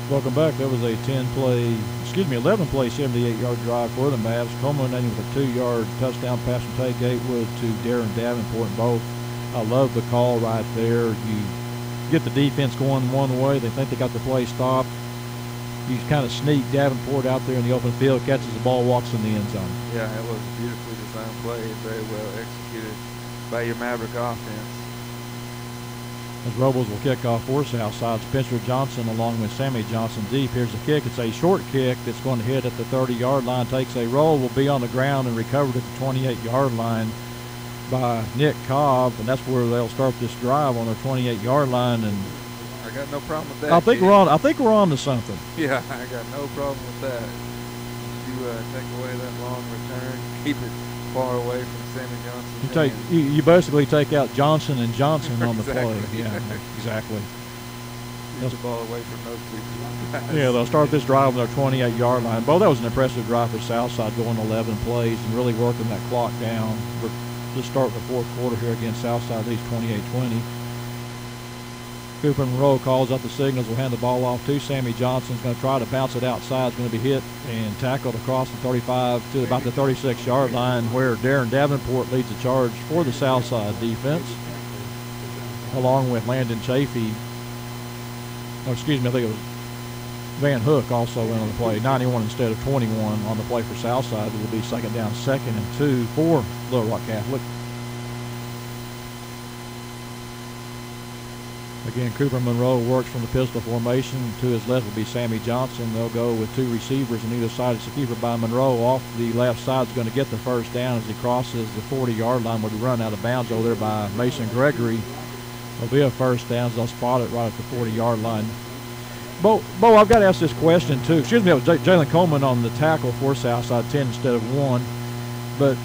Welcome back. That was a 11-play, 78-yard drive for the Mavs, culminating with a 2-yard touchdown pass from Tate Gatewood to Darren Davenport. And both, I love the call right there. You get the defense going one way. They think they got the play stopped. You kind of sneak Davenport out there in the open field, catches the ball, walks in the end zone. Yeah, it was a beautifully designed play, very well executed by your Maverick offense. As Robles will kick off for Southside, Spencer Johnson along with Sammy Johnson deep. Here's the kick. It's a short kick that's going to hit at the 30-yard line. Takes a roll, will be on the ground and recovered at the 28-yard line by Nick Cobb, and that's where they'll start this drive on their 28-yard line. And I got no problem with that. I think we're on to something. Yeah, I got no problem with that. You take away that long return, keep it far away from Sammy Johnson. You basically take out Johnson and Johnson on the Exactly. play. Yeah, exactly. Keep the ball away from those two. Yeah, they'll start this drive on their 28-yard line. Boy, that was an impressive drive for Southside, going 11 plays and really working that clock down. We're just starting the fourth quarter here against Southside, leads 28-20. Cooper Monroe calls out the signals. Will hand the ball off to Sammy Johnson. He's going to try to bounce it outside. It's going to be hit and tackled across the 35 to about the 36-yard line, where Darren Davenport leads the charge for the Southside defense, along with Landon Chafee. Oh, excuse me, I think it was Van Hook also in on the play. 91 instead of 21 on the play for Southside. It will be second down, 2nd and 2 for Little Rock Catholic. Again, Cooper Monroe works from the pistol formation. To his left will be Sammy Johnson. They'll go with 2 receivers on either side. It's a keeper by Monroe. Off the left side is going to get the first down as he crosses the 40-yard line, where he run out of bounds over there by Mason Gregory. It'll be a first down. They'll spot it right at the 40-yard line. Bo, I've got to ask this question too. Excuse me, it was Jalen Coleman on the tackle for Southside, 10 instead of 1. But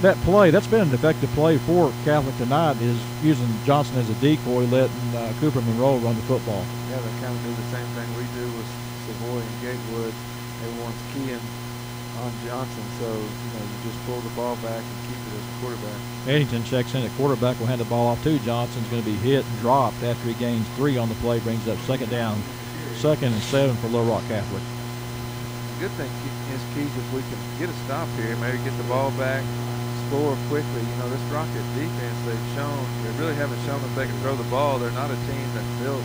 that play, that's been an effective play for Catholic tonight, is using Johnson as a decoy, letting Cooper Monroe run the football. Yeah, they kind of do the same thing we do with Savoy and Gatewood. Everyone's keying on Johnson, so you just pull the ball back and keep it as a quarterback. Eddington checks in at quarterback, will hand the ball off to Johnson. He's going to be hit and dropped after he gains 3 on the play, brings up second down, 2nd and 7 for Little Rock Catholic. The good thing is, Keith, if we can get a stop here, maybe get the ball back, score quickly. This Rocket defense, they really haven't shown that they can throw the ball. They're not a team that's built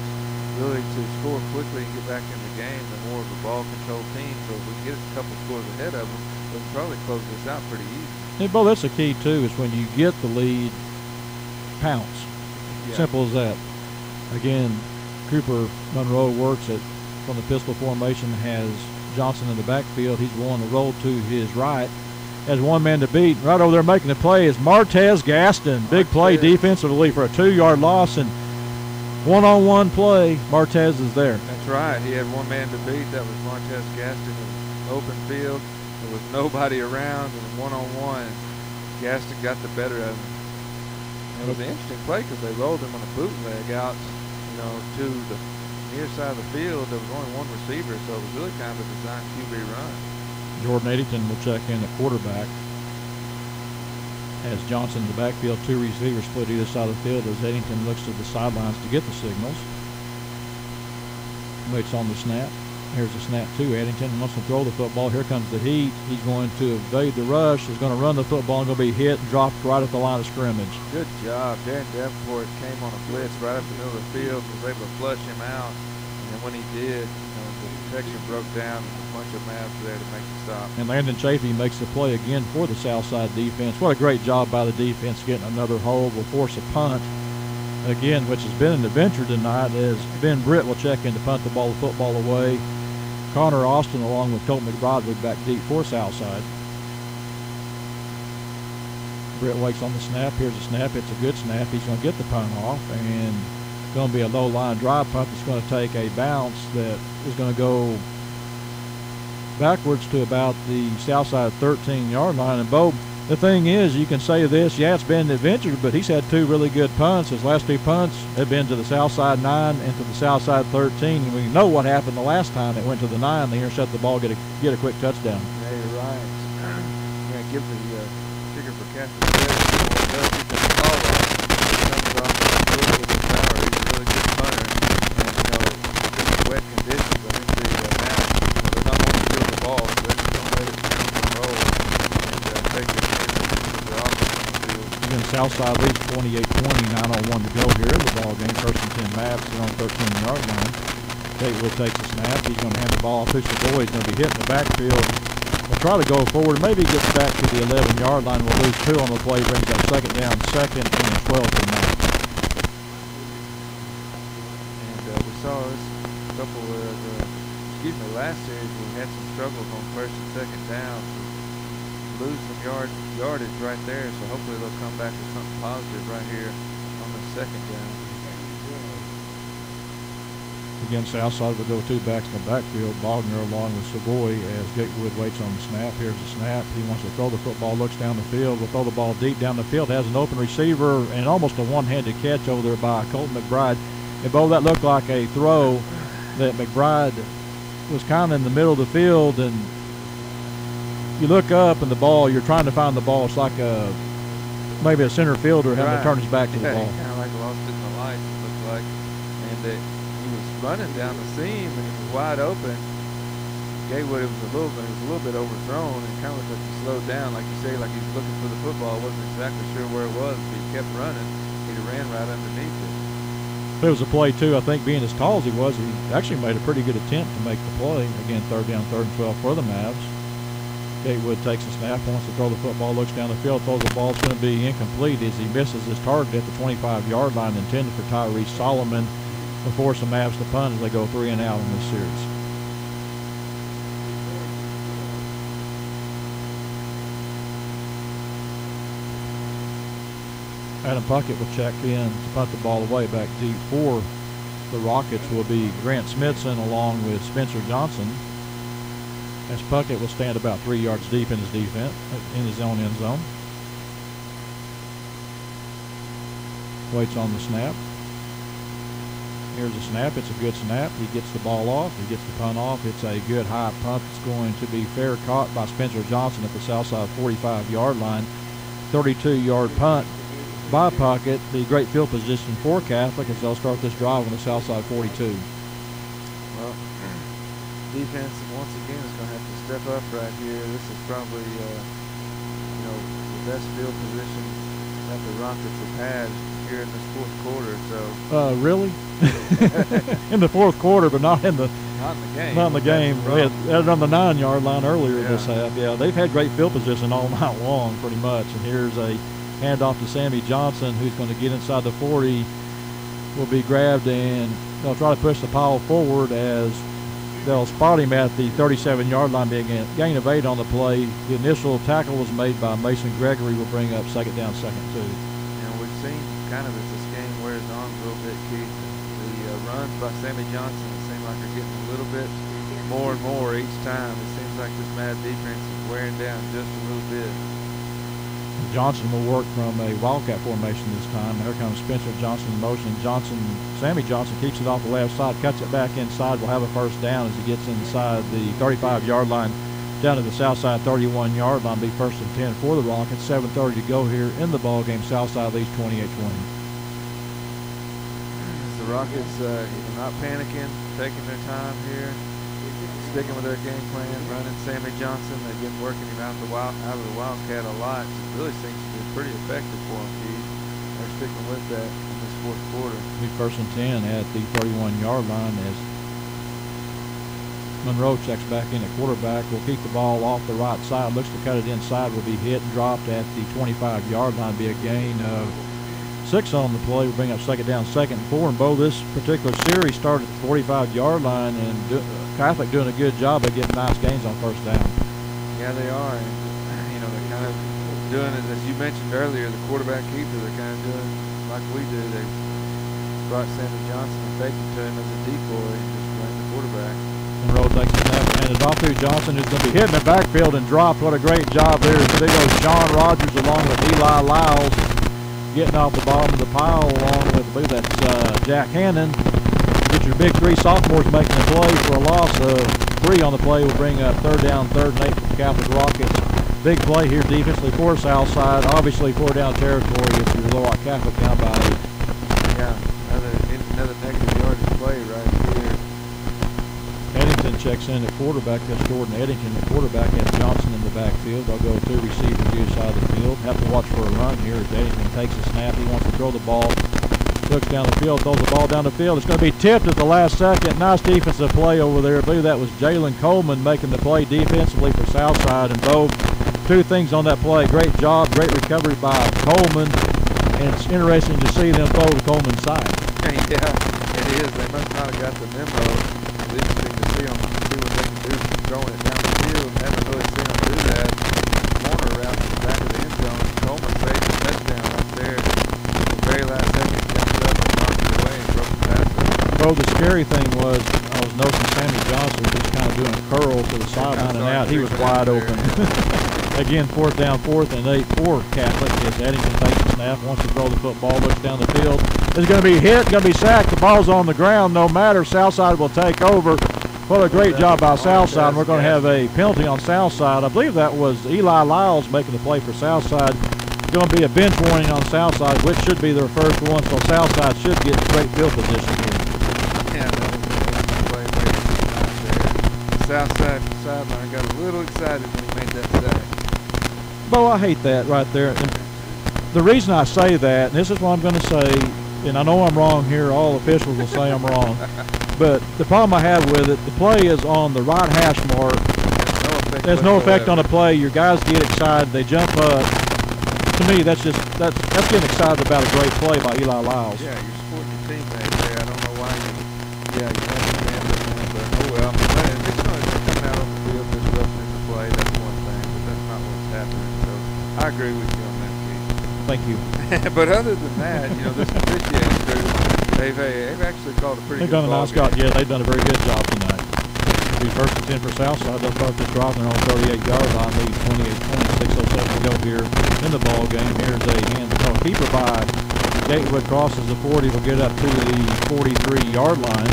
really to score quickly and get back in the game. They're more of a ball control team. So if we can get a couple scores ahead of them, we can probably close this out pretty easy. Hey, Bo, that's the key too, is when you get the lead, pounce. Yeah. Simple as that. Again, Cooper Monroe works it from the pistol formation, has Johnson in the backfield. He's willing to roll to his right. Has one man to beat. Right over there making the play is Martez Gaston. Big play defensively for a 2-yard loss, and one-on-one play, Martez is there. That's right. He had one man to beat. That was Martez Gaston in open field. There was nobody around, and one-on-one, Gaston got the better of him. It was an interesting play because they rolled him on a bootleg out, to the near side of the field. There was only one receiver, so it was really kind of a designed QB run. Jordan Eddington will check in at quarterback. As Johnson in the backfield, 2 receivers split either side of the field as Eddington looks to the sidelines to get the signals. Waits on the snap. Here's the snap to Eddington. Wants to throw the football. Here comes the heat. He's going to evade the rush. He's going to run the football and going to be hit and dropped right at the line of scrimmage. Good job. Darren Davenport came on a blitz right up the middle of the field, was able to flush him out. And then when he did, the protection broke down and a bunch of Mavs were there to make the stop. And Landon Chafee makes the play again for the Southside defense. What a great job by the defense getting another hold. Will force a punt. Again, which has been an adventure tonight, as Ben Britt will check in to punt the football away. Connor Austin along with Colt McBride will be back deep for Southside. Britt waits on the snap. Here's the snap. It's a good snap. He's going to get the punt off, and it's going to be a low line drive punt that's going to take a bounce that is going to go backwards to about the Southside 13-yard line. And Bo, the thing is, you can say this, yeah, it's been an adventure, but he's had two really good punts. His last two punts have been to the Southside 9 and to the Southside 13. And we know what happened the last time it went to the 9. They intercept the ball, get a quick touchdown. Yeah, you're right. Yeah, give the kicker for Captain credit. He does get the ball off. He comes off the field with his power. He's a really good punter. And, just the wet conditions, I think they're not going to steal the ball, so they're just going to let it roll and take it. Again, Southside leads 28-20, 9:01 to go here in the ball game. First and 10 Mavs is on 13-yard line. Gatewood takes a snap. He's going to hand the ball off to Savoy. He's going to be hit in the backfield. We'll try to go forward. Maybe he gets back to the 11-yard line. We'll lose 2 on the play. Brings up second down, second and 12 for Mavs. And we saw this couple of, last series we had some struggles on first and second down. Lose some yardage right there, so hopefully they'll come back with something positive right here on the second down. Again, Southside will go 2 backs in the backfield. Bogner along with Savoy as Gatewood waits on the snap. Here's the snap. He wants to throw the football, looks down the field, will throw the ball deep down the field, has an open receiver and almost a one-handed catch over there by Colton McBride. And Bo, that looked like a throw that McBride was kind of in the middle of the field, and you look up and the ball, you're trying to find the ball. It's like maybe a center fielder having to turn his back to the ball. Kind of like lost it in the lights, it looked like. And he was running down the seam and he was wide open. Gatewood, it was a little bit overthrown and kind of looked like he slowed down, like you say, like he was looking for the football. Wasn't exactly sure where it was, but he kept running. He'd have ran right underneath it. It was a play too. I think being as tall as he was, he actually made a pretty good attempt to make the play. Again, third down, 3rd and 12 for the Mavs. Gatewood takes a snap, wants to throw the football, looks down the field, throws the ball. It's going to be incomplete as he misses his target at the 25-yard line, intended for Tyrese Solomon. Will force the Mavs to punt as they go 3 and out in this series. Adam Puckett will check in to punt the ball away back deep for the Rockets. Will be Grant Smithson along with Spencer Johnson. As Puckett will stand about 3 yards deep in his defense, in his own end zone. Waits on the snap. Here's a snap. It's a good snap. He gets the ball off. He gets the punt off. It's a good high punt. It's going to be fair caught by Spencer Johnson at the Southside 45-yard line. 32-yard punt by Puckett. The great field position for Catholic as they'll start this drive on the Southside 42. Well, defense once again is going to have to step up right here. This is probably, the best field position that the Rockets have had here in this 4th quarter. So. Really? In the 4th quarter, but not in the game. Not in the game. They had it on the 9-yard line earlier this half. Yeah, they've had great field position all night long, pretty much. And here's a handoff to Sammy Johnson, who's going to get inside the 40. Will be grabbed, and they'll try to push the pile forward as they'll spot him at the 37-yard line, being a gain of 8 on the play. The initial tackle was made by Mason Gregory. Will bring up second down, second 2. We've seen kind of as this game wears on a little bit, Keith, the runs by Sammy Johnson, it seems like they're getting a little bit more and more each time. It seems like this Mad defense is wearing down just a little bit. Johnson will work from a Wildcat formation this time. Here comes Spencer Johnson in motion. Sammy Johnson keeps it off the left side, cuts it back inside. Will have a first down as he gets inside the 35-yard line down to the Southside 31-yard line. Be first and 10 for the Rockets. 7:30 to go here in the ball game. Southside leads 28-20. The Rockets not panicking, taking their time here. sticking with their game plan, running Sammy Johnson. They've been working him out of the Wildcat a lot. It really seems to be pretty effective for them, Keith. They're sticking with that in this fourth quarter. Be 1st and 10 at the 31-yard line as Monroe checks back in at quarterback. Will keep the ball off the right side. Looks to cut it inside. Will be hit and dropped at the 25-yard line. Be a gain of 6 on the play. Will bring up 2nd down, 2nd and 4. And Bo, this particular series started at the 45-yard line, and Catholic doing a good job of getting nice gains on 1st down. Yeah, they are. And, you know, they're kind of doing it, as you mentioned earlier, the quarterback keeper. They're kind of doing like we do. They brought Sammy Johnson and taken to him as a decoy and just ran the quarterback. Monroe takes a snap and handed off to Johnson, who's going to be hit in the backfield and dropped. What a great job there. Big old Sean Rogers along with Eli Lyles getting off the bottom of the pile along with, I believe that's Jack Hannon. Get your big 3 sophomores making a play for a loss of 3 on the play. Will bring up 3rd down, 3rd and 8 for the Catholic Rockets. Big play here defensively for Southside. Obviously 4 down territory if you're Little Rock Catholic down by 8. Yeah, another negative yardage play right here. Eddington checks in at quarterback. That's Jordan Eddington at quarterback. Has Johnson in the backfield. They'll go 2 receivers either side of the field. Have to watch for a run here as Eddington takes a snap. He wants to throw the ball. Looks down the field, throws the ball down the field. It's going to be tipped at the last second. Nice defensive play over there. I believe that was Jalen Coleman making the play defensively for Southside. And Bo, 2 things on that play. Great job, great recovery by Coleman. And it's interesting to see them throw to Coleman's side. Yeah, it is. They must not have got the memo. It's interesting to see what they can do throwing it down the field. Haven't really seen them do that. Corner route to the back of the end zone. Coleman saved the touchdown right there. The very last second, comes up and knocks it away and broke the pass up. Bro, the scary thing was I was noticing Sammy Johnson just kind of doing a curl to the sideline and out. He was wide open. Again, 4th down, 4th and 8 for Catholic as Eddington takes the snap, wants to throw the football, looks down the field. It's going to be hit, going to be sacked. The ball's on the ground. No matter, Southside will take over. What a great job by Southside. We're going to have a penalty on Southside. I believe that was Eli Lyles making the play for Southside. It's going to be a bench warning on Southside, which should be their first one, so Southside should get great field position here. Yeah, that was a play there. Southside sideline got a little excited when he made that sack. Bo, I hate that right there. And the reason I say that, and this is what I'm going to say, and I know I'm wrong here, all officials will say I'm wrong, but the problem I have with it, the play is on the right hash mark. There's no effect on the play. Your guys get excited, they jump up. To me, that's getting excited about a great play by Eli Lyles. Yeah, you're supporting your teammates there. I don't know why you understand that, but oh well. It's coming out on the field disrupting the play. That's one thing, but that's not what's happening. So I agree with you on that, Keith. Thank you. But other than that, you know, this officiating crew, they've actually called a pretty good ball game. They've done a nice job. Yeah, they've done a very good job tonight. It'll be 1st and 10 for Southside. They'll start this drive on 38-yard line, lead 28-20, 6:07 to go here in the ball game. Here's a hand to call. Keeper by Gatewood crosses the 40. Will get up to the 43-yard line.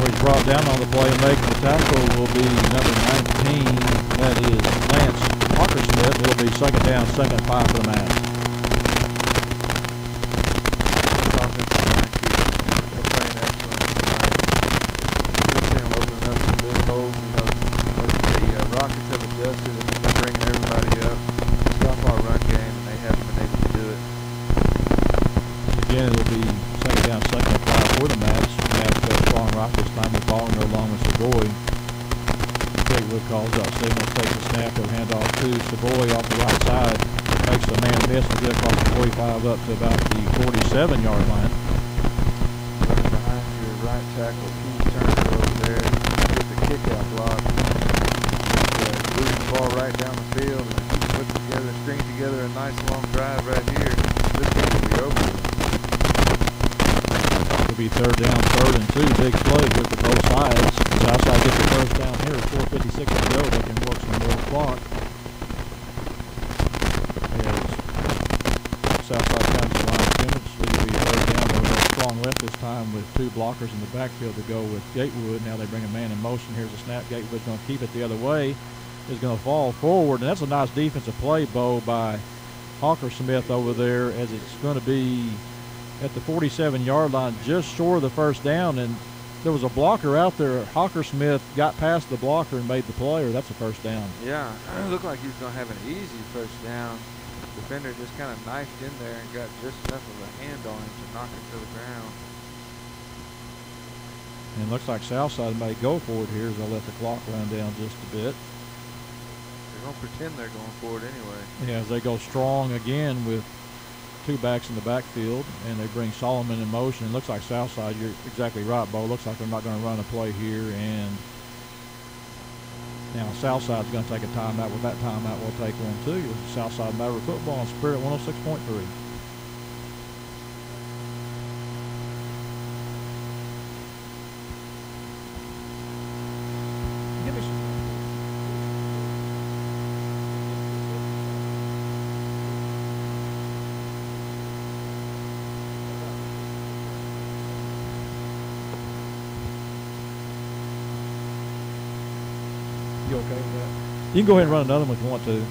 Where he's brought down on the play and making the tackle will be number 19. That is Lance Hawkersmith. It'll be 2nd down, 2nd and 5 for the match. Rockets have adjusted and they're bringing everybody up. Stop our run game, and they haven't been able to do it. Again, it'll be 2nd down, 2nd and 5 for the match. Match goes strong right this time. The ball no longer Savoy. Gatewood calls out signal, takes a snap. He'll hand off to Savoy off the right side. Makes the man miss and get across the 45 up to about the 47-yard line. Running behind your right tackle, Keith Turner over there. Get the kick-out block. Moving the ball right down the field and put together, string together a nice long drive right here. This game will be over. It'll be 3rd down, 3rd and 2. Big play good for both sides. Southside gets the 1st down here. 4:56 to go. They can work some more clock. As Southside comes to the line of scrimmage, it'll be 3rd down. They'll go strong left this time with 2 blockers in the backfield to go with Gatewood. Now they bring a man in motion. Here's a snap. Gatewood's going to keep it the other way. Is going to fall forward, and that's a nice defensive play, Bo, by Hawkersmith over there, as it's going to be at the 47-yard line, just short of the 1st down. And there was a blocker out there. Hawkersmith got past the blocker and made the play, or that's a first down. Yeah, it looked like he was going to have an easy first down. Defender just kind of knifed in there and got just enough of a hand on him to knock him to the ground. And it looks like Southside may go for it here as they'll let the clock run down just a bit. They're going to pretend they're going for it anyway. Yeah, as they go strong again with two backs in the backfield, and they bring Solomon in motion. It looks like Southside, you're exactly right, Bo. Looks like they're not going to run a play here, and now Southside's going to take a timeout. With that timeout, we'll take one too. Southside Maverick football on Spirit 106.3. Give me some. You okay with that? You can go ahead and run another one if you want to.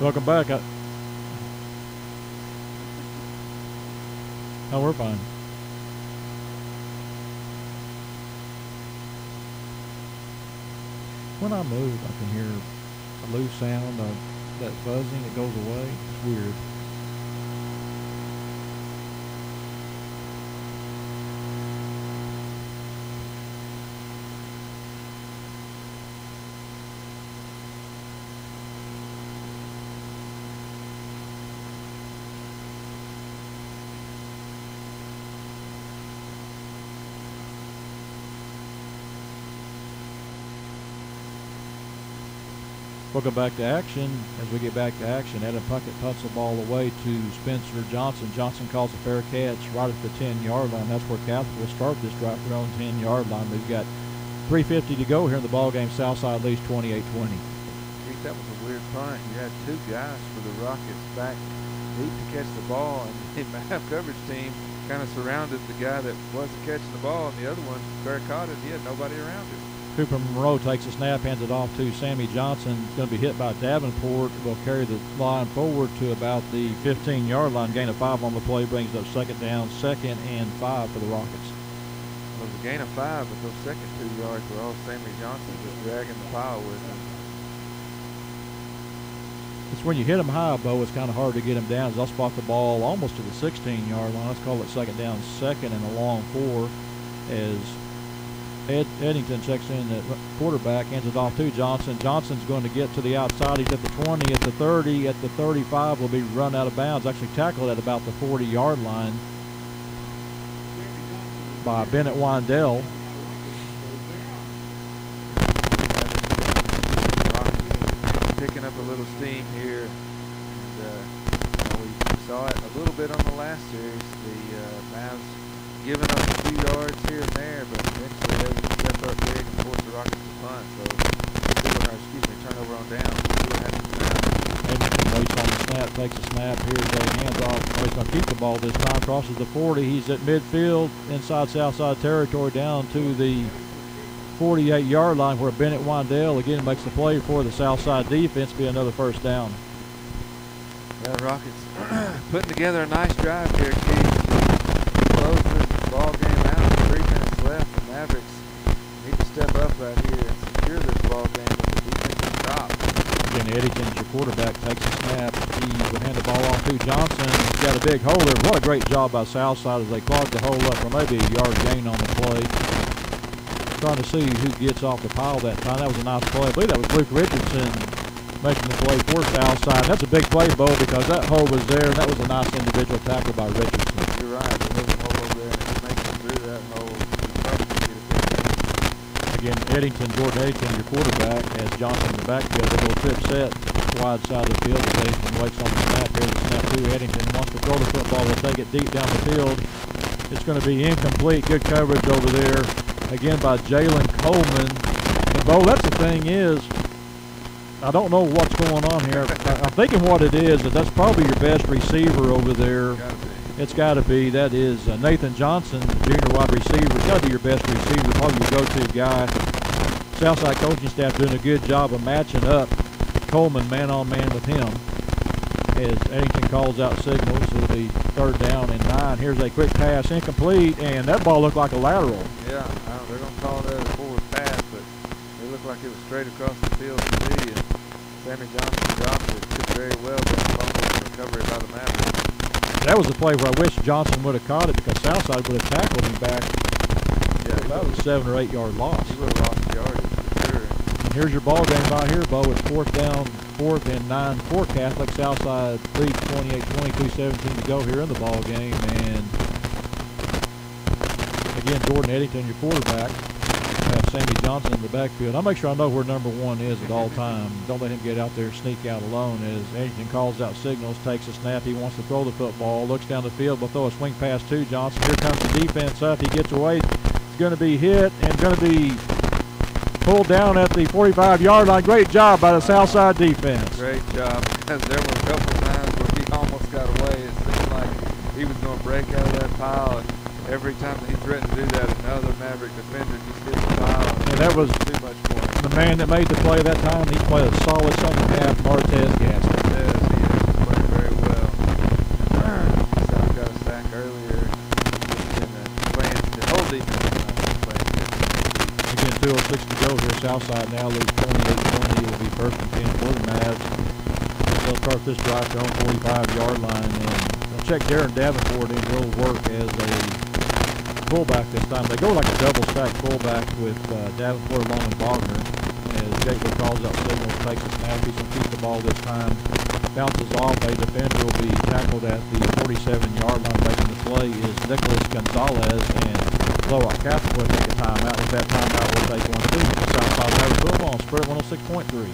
Welcome back. Oh, we're fine. When I move, I can hear a loose sound, that buzzing that goes away. It's weird. Welcome back to action. As we get back to action, Adam Puckett punts the ball away to Spencer Johnson. Johnson calls a fair catch right at the 10-yard line. That's where Catholic will start this drive for their own 10-yard line. We've got 3:50 to go here in the ball game. Southside leads 28-20. Keith, that was a weird punt. You had two guys for the Rockets back deep to catch the ball, and the half coverage team kind of surrounded the guy that wasn't catching the ball, and the other one, Bear caught it. He had nobody around him. Cooper Monroe takes a snap, hands it off to Sammy Johnson. He's going to be hit by Davenport. Will carry the line forward to about the 15-yard line. Gain of 5 on the play brings up second down, 2nd and 5 for the Rockets. Well, it was a gain of 5, but those second 2 yards were all Sammy Johnson just dragging the pile with him. It's when you hit them high, Bo, it's kind of hard to get them down. They'll spot the ball almost to the 16-yard line. Let's call it second down, 2nd and a long 4 as Eddington checks in at quarterback, hands it off to Johnson. Johnson's going to get to the outside. He's at the 20, at the 30, at the 35. Will be run out of bounds. Actually tackled at about the 40-yard line by Bennett Windell. Picking up a little steam here. And, we saw it a little bit on the last series. The Mavs giving up a few yards here and there, but eventually they would step up big and force the Rockets to punt. So, turnover on down. See what happens now. Eddington waits on the snap, takes a snap. Here's a handoff. He's going to keep the ball this time. Crosses the 40. He's at midfield, inside Southside territory, down to the 48-yard line where Bennett Windell again makes the play for the Southside defense. Be another first down. Yeah, Rockets putting together a nice drive here, Keith. Close this ball game out. 3 minutes left. The Mavericks need to step up right here and secure this ball game with the defensive stop. Again, Eddington's your quarterback, takes a snap. He would hand the ball off to Johnson. He's got a big hole there. What a great job by Southside as they clogged the hole up for maybe a yard gain on the play. Trying to see who gets off the pile that time. That was a nice play. I believe that was Luke Richardson making the play for Southside. That's a big play, Bo, because that hole was there, and that was a nice individual tackle by Richardson. You're right. There was a hole over there, and if he makes it through that hole, he probably could get a big game. Again, Jordan Eddington, your quarterback, has Johnson in the backfield. A little trip set, wide side of the field. Eddington waits on the snap. Here's the snap to Eddington. Wants to throw the football. They'll take it deep down the field. It's going to be incomplete. Good coverage over there, again, by Jalen Coleman. And, Bo, that's the thing is, I don't know what's going on here. I'm thinking what it is, that's probably your best receiver over there. it's got to be, that is Nathan Johnson, junior wide receiver. It's got to be your best receiver, probably your go-to guy. Southside coaching staff doing a good job of matching up Coleman man-on-man with him. As Eddington calls out signals, it'll be 3rd down and 9. Here's a quick pass, incomplete, and that ball looked like a lateral. Yeah, they're going to call that a forward pass, but it looked like it was straight across the field to me, and Sammy Johnson dropped it. Did very well, but fumble recovery by the Mavericks. That was a play where I wish Johnson would have caught it because Southside would have tackled him back. Yeah, That was a 7 or 8 yard loss. He would have lost yardage for sure. And here's your ball game right here, Bo. It's 4th down, 4th and 9 for Catholic. Southside leads 28-20, 2:17 to go here in the ball game. And again, Jordan Eddington, your quarterback. Have Sammy Johnson in the backfield. I'll make sure I know where number 1 is at all time. Don't let him get out there and sneak out alone. As Eddington calls out signals, takes a snap. He wants to throw the football, looks down the field, will throw a swing pass to Johnson. Here comes the defense up. He gets away. It's going to be hit and going to be pulled down at the 45-yard line. Great job by the Southside defense. Great job, because there were a couple times where he almost got away. It seemed like he was going to break out of that pile, and every time that he threatened to do that, another Maverick defender just hit the pile. And that was too much for him. the man that made the play that time. He played a solid second half, Martez Gaston. Yes, he has played very well. South got a sack earlier, and playing the whole defense playing good. Again, 2:06 to go here. Southside now leads 28-20. It will be 1st and 10 for the Mavs. They'll start this drive to their own 45-yard line. And they'll check Darren Davenport in. He'll work as a fullback this time. They go like a double-stack fullback with Davenport along with Wagner. As Gateway calls out signals, takes a snap. He's going to keep the ball this time. Bounces off. A defender will be tackled at the 47-yard line. Making the play is Nicholas Gonzalez. And Little Rock Catholic will take a timeout. With that timeout, we'll take 1-2. Southside Maverick football on Spread 106.3.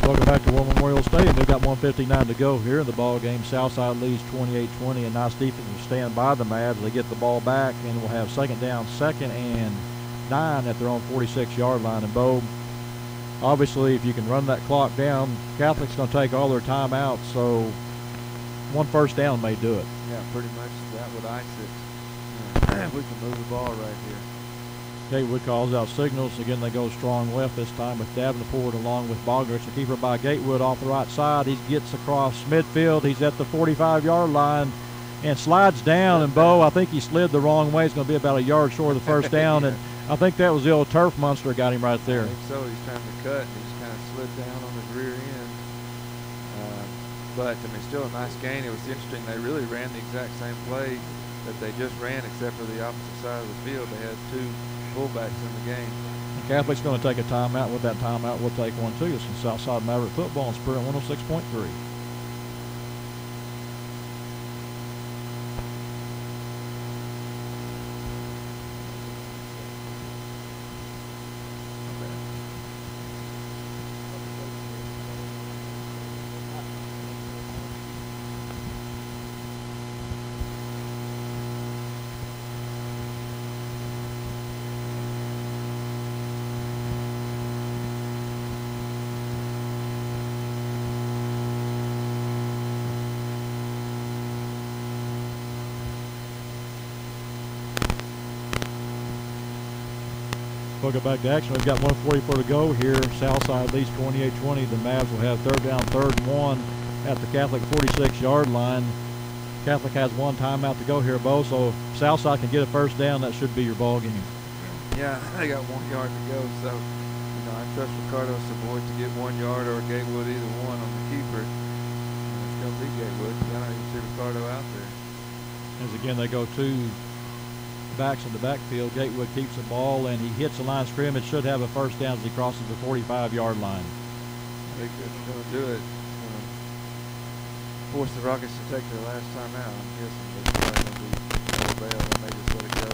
Welcome back to War Memorial Stadium. They've got 1:59 to go here in the ball game. Southside leads 28-20. A nice defense will stand by the Mavs. They get the ball back, and we'll have 2nd down, 2nd and 9 at their own 46-yard line. And Bo, obviously, if you can run that clock down, Catholic's going to take all their timeouts. So 1 first down may do it. Yeah, pretty much that would ice it. We can move the ball right here. Gatewood calls out signals. Again, they go strong left this time with Davenport along with Bogner. It's a keeper by Gatewood off the right side. He gets across midfield. He's at the 45-yard line and slides down. And Bo, I think he slid the wrong way. It's going to be about a yard short of the first down. And I think that was the old turf monster got him right there. I think so. He's trying to cut, and he just kind of slid down on his rear end. But, I mean, still a nice gain. It was interesting. They really ran the exact same play that they just ran, except for the opposite side of the field. They had 2 fullbacks in the game. And Catholic's going to take a timeout. With that timeout, we'll take 1-2. This is Southside Maverick football on Spirit 106.3. Welcome back to action. We've got 1:44 to go here. Southside leads 28-20. The Mavs will have 3rd down, 3rd and 1 at the Catholic 46-yard line. Catholic has 1 timeout to go here, Bo. So if Southside can get a first down, that should be your ball game. Yeah, they got 1 yard to go. So, you know, I trust Ricardo Savoy to get 1 yard or Gatewood, either one on the keeper. And it's going to be Gatewood. I don't even see Ricardo out there. As again, they go 2 backs in the backfield. Gatewood keeps the ball, and he hits the line of scrimmage. Should have a first down as he crosses the 45-yard line. I think that's going to do it. Force the Rockets to take their last time out. I'm guessing it's probably going to be no bail. They may just let it go.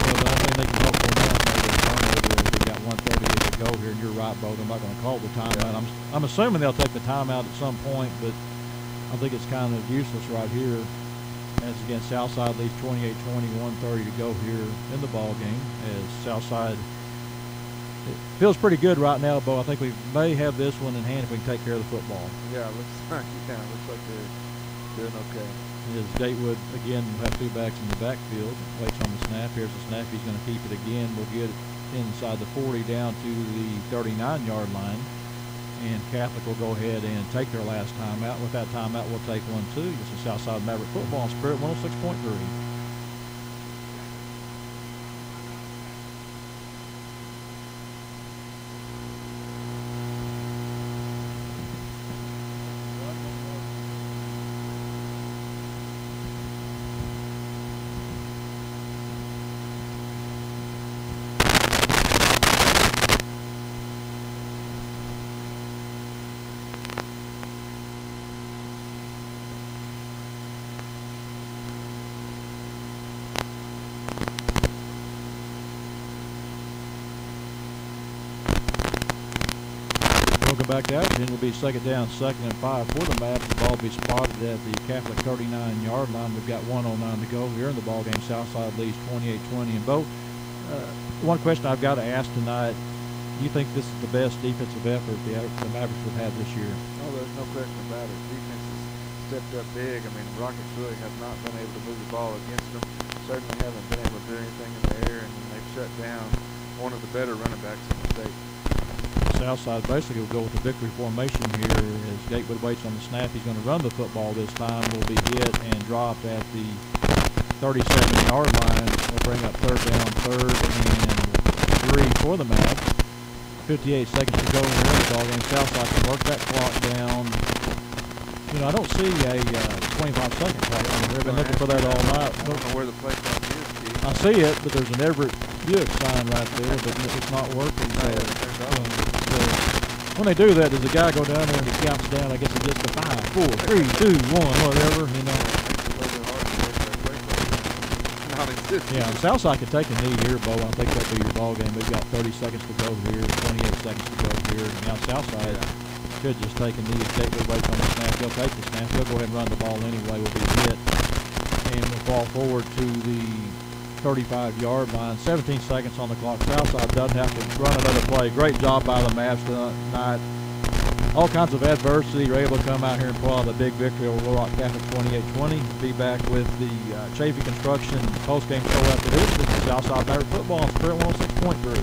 Well, the only thing they can hope for now is maybe a turnover as we've got 1:38 to go here, and you're right, Bo. They're not going to call the timeout. I'm assuming they'll take the timeout at some point, but I think it's kind of useless right here. As again, Southside leads 28-20, 1:30 to go here in the ball game. As Southside, it feels pretty good right now, Bo. I think we may have this one in hand if we can take care of the football. Yeah, it looks like they're doing okay. As Gatewood again will have two backs in the backfield. Waits on the snap. Here's the snap. He's going to keep it again. We'll get it inside the 40 down to the 39-yard line. And Catholic will go ahead and take their last timeout. With that timeout, we'll take one too. This is Southside Maverick Football on Spirit 106.3. Back to action will be second down, 2nd and 5 for the Mavs. The ball will be spotted at the Catholic 39-yard line. We've got 1:09 to go here in the ball game. Southside leads 28-20. And Bo, one question I've got to ask tonight: do you think this is the best defensive effort the Mavericks have had this year? Oh, there's no question about it. Defense has stepped up big. I mean, the Rockets really have not been able to move the ball against them. Certainly haven't been able to do anything in the air, and they've shut down one of the better running backs in the state. Southside basically will go with the victory formation here as Gatewood waits on the snap. He's going to run the football this time. Will be hit and dropped at the 37-yard line. We'll bring up third down, 3rd and 3 for the Mavs. 58 seconds to go in the ball game. Southside can work that clock down. You know, I don't see a 25-second clock. I mean, they've been looking for that all night. I don't know where the play clock is, Keith. I see it, but there's an Everett Buick sign right there, but it's not working. When they do that, does the guy go down there and he counts down? I guess it's just a 5, 4, 3, 2, 1, whatever, you know. Yeah, Southside could take a knee here, Bo. I think that'll be your ball game. We've got 30 seconds to go here, 28 seconds to go here. Now Southside should just take a knee and Gatewood waits on the snap. He'll take the snap. He'll go ahead and run the ball anyway. Will be hit and will fall forward to the 35-yard line. 17 seconds on the clock. Southside doesn't have to run another play. Great job by the Mavs tonight. All kinds of adversity. You're able to come out here and pull out a big victory over Little Rock Catholic 28-20. Be back with the Chafee Construction post-game show after this. This is Southside Maverick Football on Spirit 106.3.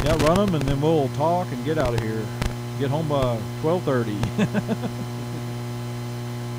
Yeah, run them, and then we'll talk and get out of here. Get home by 12:30.